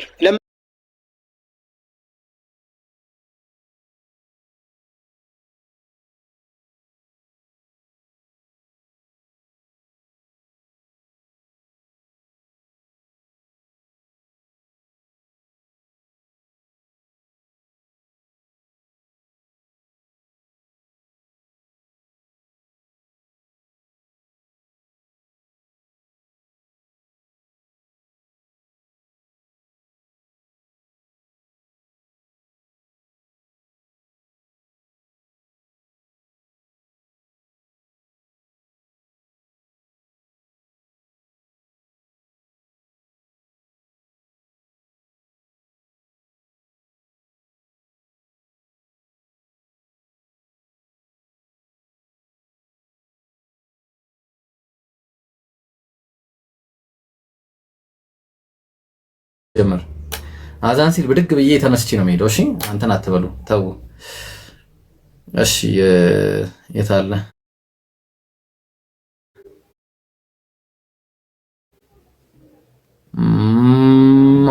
[SPEAKER 2] ጀመር አዛን ሲል ብድግ ብዬ ተነስቼ ነው የምሄደው። እሺ አንተን አትበሉ ተው። እሺ የት አለ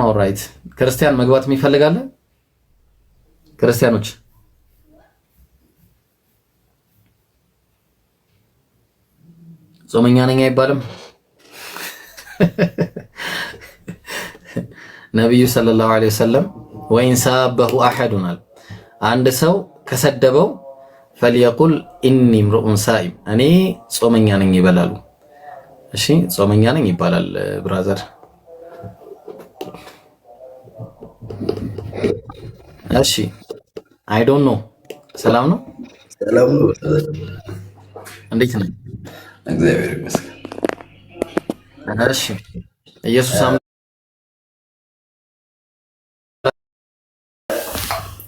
[SPEAKER 2] ኦልራይት ክርስቲያን መግባት የሚፈልጋለ? ክርስቲያኖች ጾመኛ ነኝ አይባልም። ነብዩ ሰለላሁ ዐለይሂ ወሰለም ወይን ሳበሁ አሐዱናል አንድ ሰው ከሰደበው ፈልየቁል ኢኒ ምሩኡን ሳኢም እኔ ጾመኛ ነኝ ይበላሉ። እሺ ጾመኛ ነኝ ይባላል ብራዘር። እሺ አይ ዶንት ኖ ሰላም ነው።
[SPEAKER 7] ሰላም ነው።
[SPEAKER 2] እንዴት ነህ?
[SPEAKER 7] እግዚአብሔር ይመስገን።
[SPEAKER 2] እሺ ኢየሱስ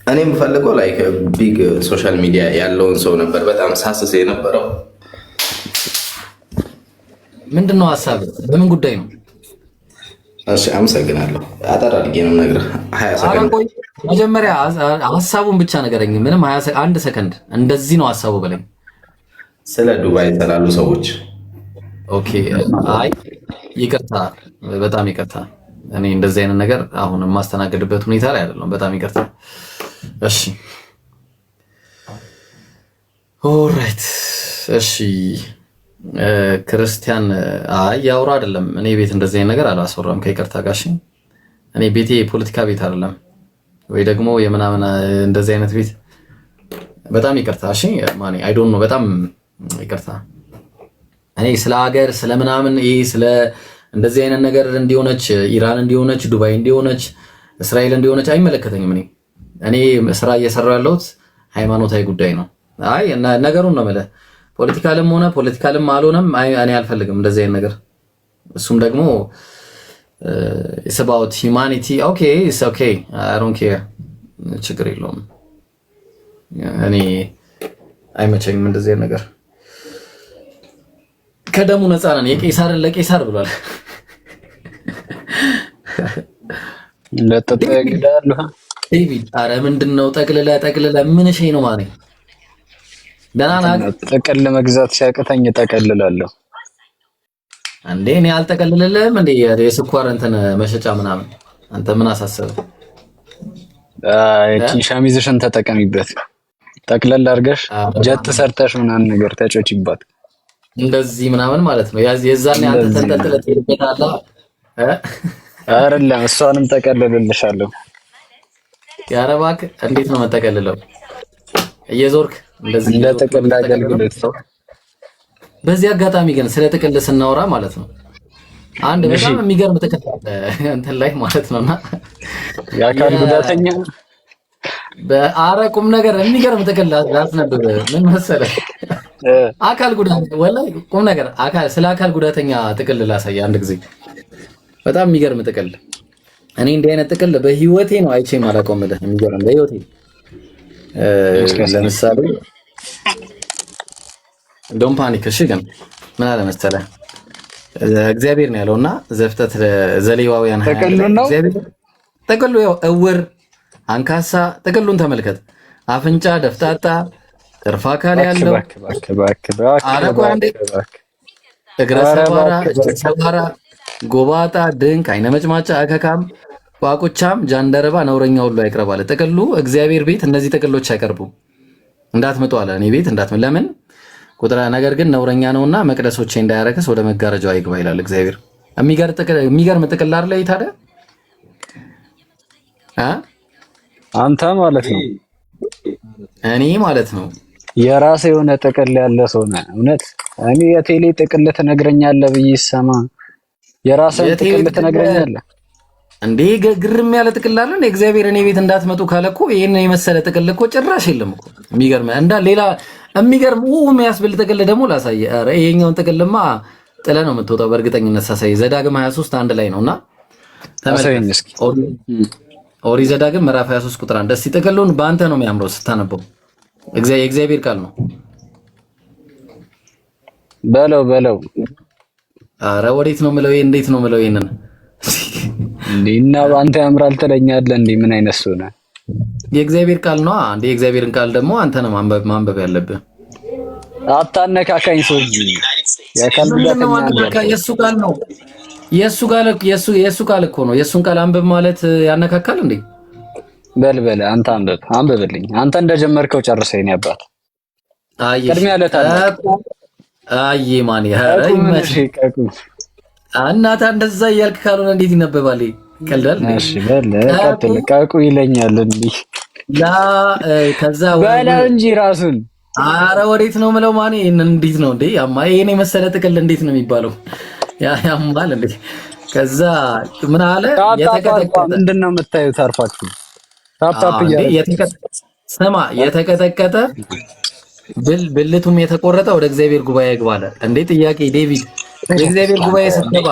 [SPEAKER 7] እኔ የምፈልገው ላይክ ቢግ ሶሻል ሚዲያ ያለውን ሰው ነበር በጣም ሳስስ የነበረው።
[SPEAKER 2] ምንድነው ሀሳብ? በምን ጉዳይ ነው?
[SPEAKER 7] እሺ አመሰግናለሁ። አጠር አድርጌ ነው የምነግርህ። 20 ሰከንድ
[SPEAKER 2] መጀመሪያ ሀሳቡን ብቻ ነገረኝ። ምንም 1 ሰከንድ እንደዚህ ነው ሀሳቡ በለኝ።
[SPEAKER 7] ስለ ዱባይ ስላሉ ሰዎች።
[SPEAKER 2] ኦኬ አይ ይቅርታ፣ በጣም ይቅርታ። እኔ እንደዚህ አይነት ነገር አሁን የማስተናገድበት ሁኔታ ላይ አይደለም። በጣም ይቅርታ። እሺ ኦልራይት። እሺ ክርስቲያን አይ ያውራ አይደለም። እኔ ቤት እንደዚህ አይነት ነገር አላስወራም ከይቅርታ ጋር። እሺ እኔ ቤቴ የፖለቲካ ቤት አይደለም ወይ ደግሞ የምናምን እንደዚህ አይነት ቤት። በጣም ይቅርታ። እሺ ማኔ አይ ዶንት ኖ፣ በጣም ይቅርታ። እኔ ስለ ሀገር ስለ ምናምን ይሄ ስለ እንደዚህ አይነት ነገር እንዲሆነች ኢራን እንዲሆነች ዱባይ እንዲሆነች እስራኤል እንዲሆነች አይመለከተኝም። እኔ ስራ እየሰራሁ ያለሁት ሃይማኖታዊ ጉዳይ ነው። አይ እና ነገሩን ነው ማለት ፖለቲካልም ሆነ ፖለቲካልም አልሆነም እኔ አልፈልግም እንደዚህ አይነት ነገር። እሱም ደግሞ it's about humanity. okay it's okay I don't care ችግር የለውም። እኔ አይመቸኝም እንደዚህ አይነት ነገር። ከደሙ ነፃ ነን። የቄሳርን ለቄሳር ብሏል።
[SPEAKER 8] ለተጠቅዳለሁ
[SPEAKER 2] ዴቪድ አረ ምንድነው ጠቅልለ ምን እሺ ነው ማለት ደህና ነህ?
[SPEAKER 8] ጥቅል መግዛት ሲያቅተኝ እጠቀልላለሁ።
[SPEAKER 2] አንዴ እኔ አልጠቀልልልህም እንዴ የስኳር እንትን መሸጫ ምናምን አንተ ምን አሳሰበ?
[SPEAKER 8] እቺ ሻሚዝሽን ተጠቀሚበት። ጠቅለል አድርገሽ ጀት ሰርተሽ ምናምን ነገር ተጮችባት
[SPEAKER 2] እንደዚህ ምናምን ማለት ነው። የዛኔ አንተ ተንጠልጥለህ ትሄድበታለህ።
[SPEAKER 8] አይደለም እሷንም ጠቀልልልሻለሁ።
[SPEAKER 2] ያረባክ እንዴት ነው መጠቀልለው? እየዞርክ እንደዚህ
[SPEAKER 8] ለጥቅል አገልግሎት ነው።
[SPEAKER 2] በዚህ አጋጣሚ ግን ስለ ጥቅል ስናወራ ማለት ነው አንድ በጣም የሚገርም ጥቅል እንትን ላይ ማለት ነውና
[SPEAKER 8] የአካል ጉዳተኛ
[SPEAKER 2] በአረቁም ነገር የሚገርም ጥቅል ላስነብብ። ምን መሰለህ አካል ጉዳተኛ ወላሂ ቁም ነገር ስለ አካል ጉዳተኛ ጥቅል ላሳይ አንድ ጊዜ። በጣም የሚገርም ጥቅል። እኔ እንዲህ አይነት ጥቅል በህይወቴ ነው አይቼ የማላውቀው። የሚገርም በህይወቴ ለምሳሌ ዶንት ፓኒክ። እሺ ግን ምን አለ መሰለህ እግዚአብሔር ነው ያለውና ዘፍጥረት ዘሌዋውያን እግዚአብሔር ጥቅሉ ያው እውር አንካሳ ጥቅሉን ተመልከት። አፍንጫ ደፍጣጣ ጥርፍ አካል ያለው አረቋ እንደ እግረ ሰባራ ጎባጣ ድንቅ አይነ መጭማጫ አከካም ቋቁቻም ጃንደረባ ነውረኛ ሁሉ አይቅረባለ። ጥቅሉ እግዚአብሔር ቤት እነዚህ ጥቅሎች አይቀርቡም እንዳትመጡ አለ። እኔ ቤት እንዳትመጡ ለምን ቁጥራ ነገር ግን ነውረኛ ነውና መቅደሶቼ እንዳያረክስ ወደ መጋረጃው አይግባ ይላል እግዚአብሔር። የሚገርም ጥቅል አይደል ታዲያ?
[SPEAKER 8] አንተ ማለት ነው
[SPEAKER 2] እኔ ማለት ነው
[SPEAKER 8] የራሴ የሆነ ጥቅል ያለ ሰው ነህ። እውነት እኔ የቴሌ ጥቅል ትነግረኛለህ ብዬ ሰማ የራስህን ጥቅል ትነግረኛለህ
[SPEAKER 2] እንዴ? ግርም ያለ ጥቅል አለ እንዴ? እግዚአብሔር እኔ ቤት እንዳትመጡ ካለኮ ይሄን የመሰለ ጥቅል እኮ ጭራሽ የለም እኮ። የሚገርም ሌላ የሚገርም የሚያስብል ጥቅል ደግሞ ላሳየ። ኧረ ይሄኛውን ጥቅልማ ጥለ ነው የምትወጣው በእርግጠኝነት ሳሳይ። ዘዳግም 23 1 ላይ ነውና ተመልከት። ኦሪት ዘዳግም ምዕራፍ 23 ቁጥር 1 ደስ ጥቅሉን በአንተ ነው የሚያምረው ስታነበው። የእግዚአብሔር ቃል ነው።
[SPEAKER 8] በለው
[SPEAKER 2] ኧረ ወዴት ነው የምለው? እንዴት ነው የምለው? ይሄንን
[SPEAKER 8] እንዴና ባንተ ያምራል ትለኛለህ እንዴ? ምን አይነት ሰው ነህ?
[SPEAKER 2] የእግዚአብሔር ቃል ነው አንዴ። የእግዚአብሔርን ቃል ደግሞ አንተ ነው ማንበብ ያለብህ።
[SPEAKER 8] አታነካካኝ ሰውዬ። የአካል ጉዳተኛ
[SPEAKER 2] የእሱ ቃል ነው። የእሱ ቃል እኮ ነው። የእሱን ቃል አንብብ ማለት ያነካካል እንዴ?
[SPEAKER 8] በል አንተ አንብብልኝ። አንተ እንደጀመርከው ጨርሰኝ ነው አባት። ቅድሚያ ለታላቅ
[SPEAKER 2] ማን ያረኝ መሽቀቁ እናታ እንደዛ እያልክ ካልሆነ እንዴት ይነበባል? ይቀልዳል።
[SPEAKER 8] እሺ በል ቀጥል። ቀቁ ይለኛል እንዴ?
[SPEAKER 2] ከዛ
[SPEAKER 8] በለው እንጂ ራሱን።
[SPEAKER 2] አረ ወዴት ነው ምለው? ማን እንዴት ነው እንዴ? ያማ ይሄን የመሰለ ጥቅል እንዴት ነው የሚባለው? ያማል እንዴ? ከዛ ምን አለ?
[SPEAKER 8] የተቀጠቀጠ ምንድነው የምታዩት? አርፋችሁ ታፕታፕ
[SPEAKER 2] ስማ፣ የተቀጠቀጠ ብልቱም የተቆረጠ ወደ እግዚአብሔር ጉባኤ ይግባል እንዴ? ጥያቄ ዴቪድ፣ የእግዚአብሔር ጉባኤ ስትገባ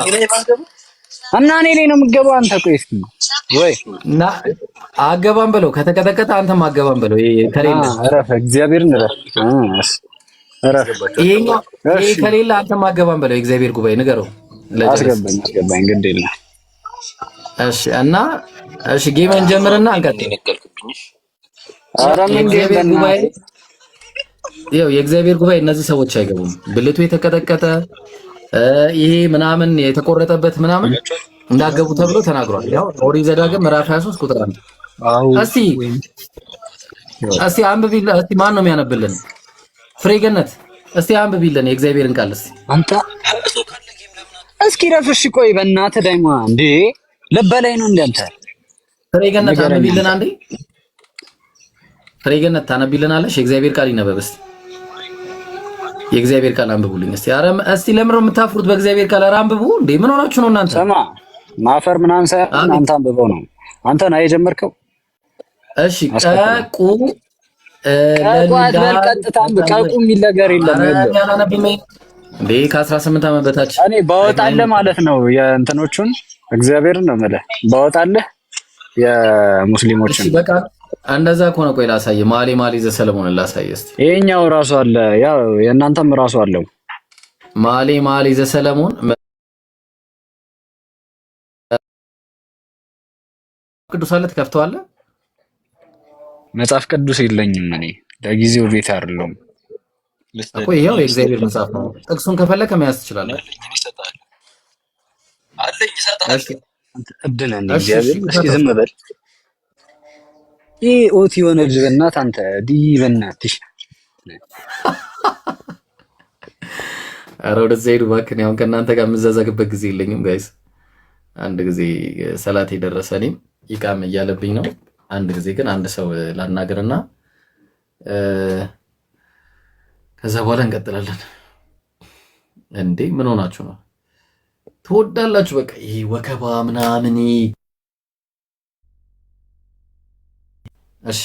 [SPEAKER 8] እና እኔ ላይ ነው የምገባው? አንተ ቆይ እስኪ ወይ
[SPEAKER 2] እና አገባም በለው። ከተቀጠቀጠ አንተም አገባም በለው። ከሌለ
[SPEAKER 8] አረፈ እግዚአብሔርን አረፈ
[SPEAKER 2] ይሄኛው ከሌለ አንተም አገባም በለው። የእግዚአብሔር ጉባኤ ንገረው።
[SPEAKER 8] አስገባኝ ግድ የለም።
[SPEAKER 2] እሺ እና እሺ ጌመን ጀምርና አንቀጥል።
[SPEAKER 8] ኧረ ምን
[SPEAKER 2] ጉባኤ የእግዚአብሔር ጉባኤ እነዚህ ሰዎች አይገቡም። ብልቱ የተቀጠቀጠ ይሄ ምናምን የተቆረጠበት ምናምን እንዳገቡ ተብሎ ተናግሯል። ያው ኦሪት ዘዳግም ምዕራፍ 23 ቁጥር 1። እስቲ አንብቢልን። እስቲ ማን ነው የሚያነብልን? ፍሬገነት እስቲ አንብቢልን የእግዚአብሔርን ቃል እስቲ
[SPEAKER 8] አንተ። እስኪ ረፍሽ ቆይ በእናትህ ዳይማ እንዴ ልበላይ ነው እንደ አንተ።
[SPEAKER 2] ፍሬገነት አንብቢልን አንዴ። ፍሬገነት ታነቢልናለሽ? የእግዚአብሔር ቃል ይነበብ እስቲ። የእግዚአብሔር ቃል አንብቡልኝ እስቲ። ኧረ እስቲ ለምን ነው የምታፍሩት? በእግዚአብሔር ቃል ኧረ አንብቡ እንዴ! ምን ሆናችሁ ነው እናንተ?
[SPEAKER 8] ስማ ማፈር ምናምን ሳይሆን አንተ አንብበው ነው። አንተ ነው የጀመርከው።
[SPEAKER 2] እሺ ቀቁ
[SPEAKER 8] ቀጥታ ቀቁ የሚል ነገር የለም
[SPEAKER 2] እንዴ ከ18 ዓመት በታች
[SPEAKER 8] እኔ ባወጣልህ ማለት ነው የእንትኖቹን እግዚአብሔርን ነው የምልህ ባወጣልህ የሙስሊሞችን።
[SPEAKER 2] እሺ በቃ እንደዛ ከሆነ ቆይ ላሳየህ። ማሌ ዘሰለሞንን ላሳየህ እስቲ።
[SPEAKER 8] ይሄኛው ራሱ አለ፣ ያው የእናንተም ራሱ አለው።
[SPEAKER 2] ማሌ ዘሰለሞን ቅዱስ አለ። ትከፍተዋለህ?
[SPEAKER 8] መጽሐፍ ቅዱስ የለኝም እኔ ለጊዜው ቤት አይደለም
[SPEAKER 2] እኮ። ይሄው የእግዚአብሔር መጽሐፍ ነው። ጥቅሱን ከፈለከ መያዝ ትችላለህ።
[SPEAKER 6] አለኝ ይሰጣል።
[SPEAKER 8] እድል እንደ እግዚአብሔር እስኪ ዝም በል። ይሄ ኦቲ የሆነ ልጅ በእናትህ አንተ በእናትሽ
[SPEAKER 2] ኧረ ወደዛ ሄዱ እባክህ። አሁን ከእናንተ ጋር የምዘዘግበት ጊዜ የለኝም ጋይስ። አንድ ጊዜ ሰላት የደረሰ እኔም ይቃም እያለብኝ ነው። አንድ ጊዜ ግን አንድ ሰው ላናገርና ከዛ በኋላ እንቀጥላለን። እንዴ ምን ሆናችሁ ነው? ትወዳላችሁ በቃ ይሄ ወከባ ምናምን። እሺ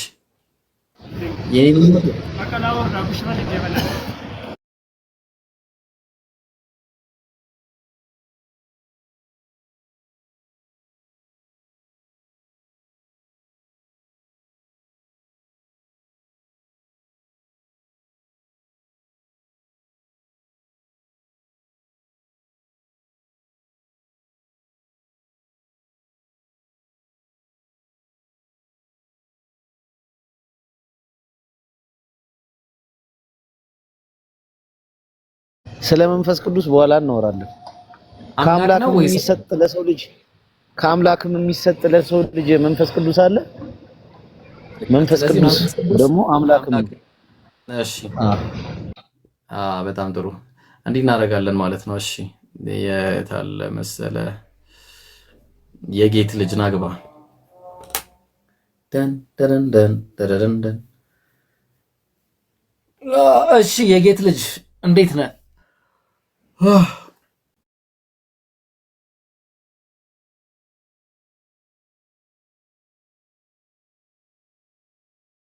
[SPEAKER 5] ስለ መንፈስ ቅዱስ በኋላ እናወራለን። ከአምላክም የሚሰጥ ለሰው ልጅ መንፈስ ቅዱስ አለ። መንፈስ ቅዱስ ደግሞ አምላክ ነው።
[SPEAKER 2] እሺ በጣም ጥሩ። እንዲህ እናደርጋለን ማለት ነው። እሺ የታለ መሰለ የጌት ልጅ ናግባ ደን ደን ደን ደን ደን። እሺ የጌት ልጅ እንዴት ነህ?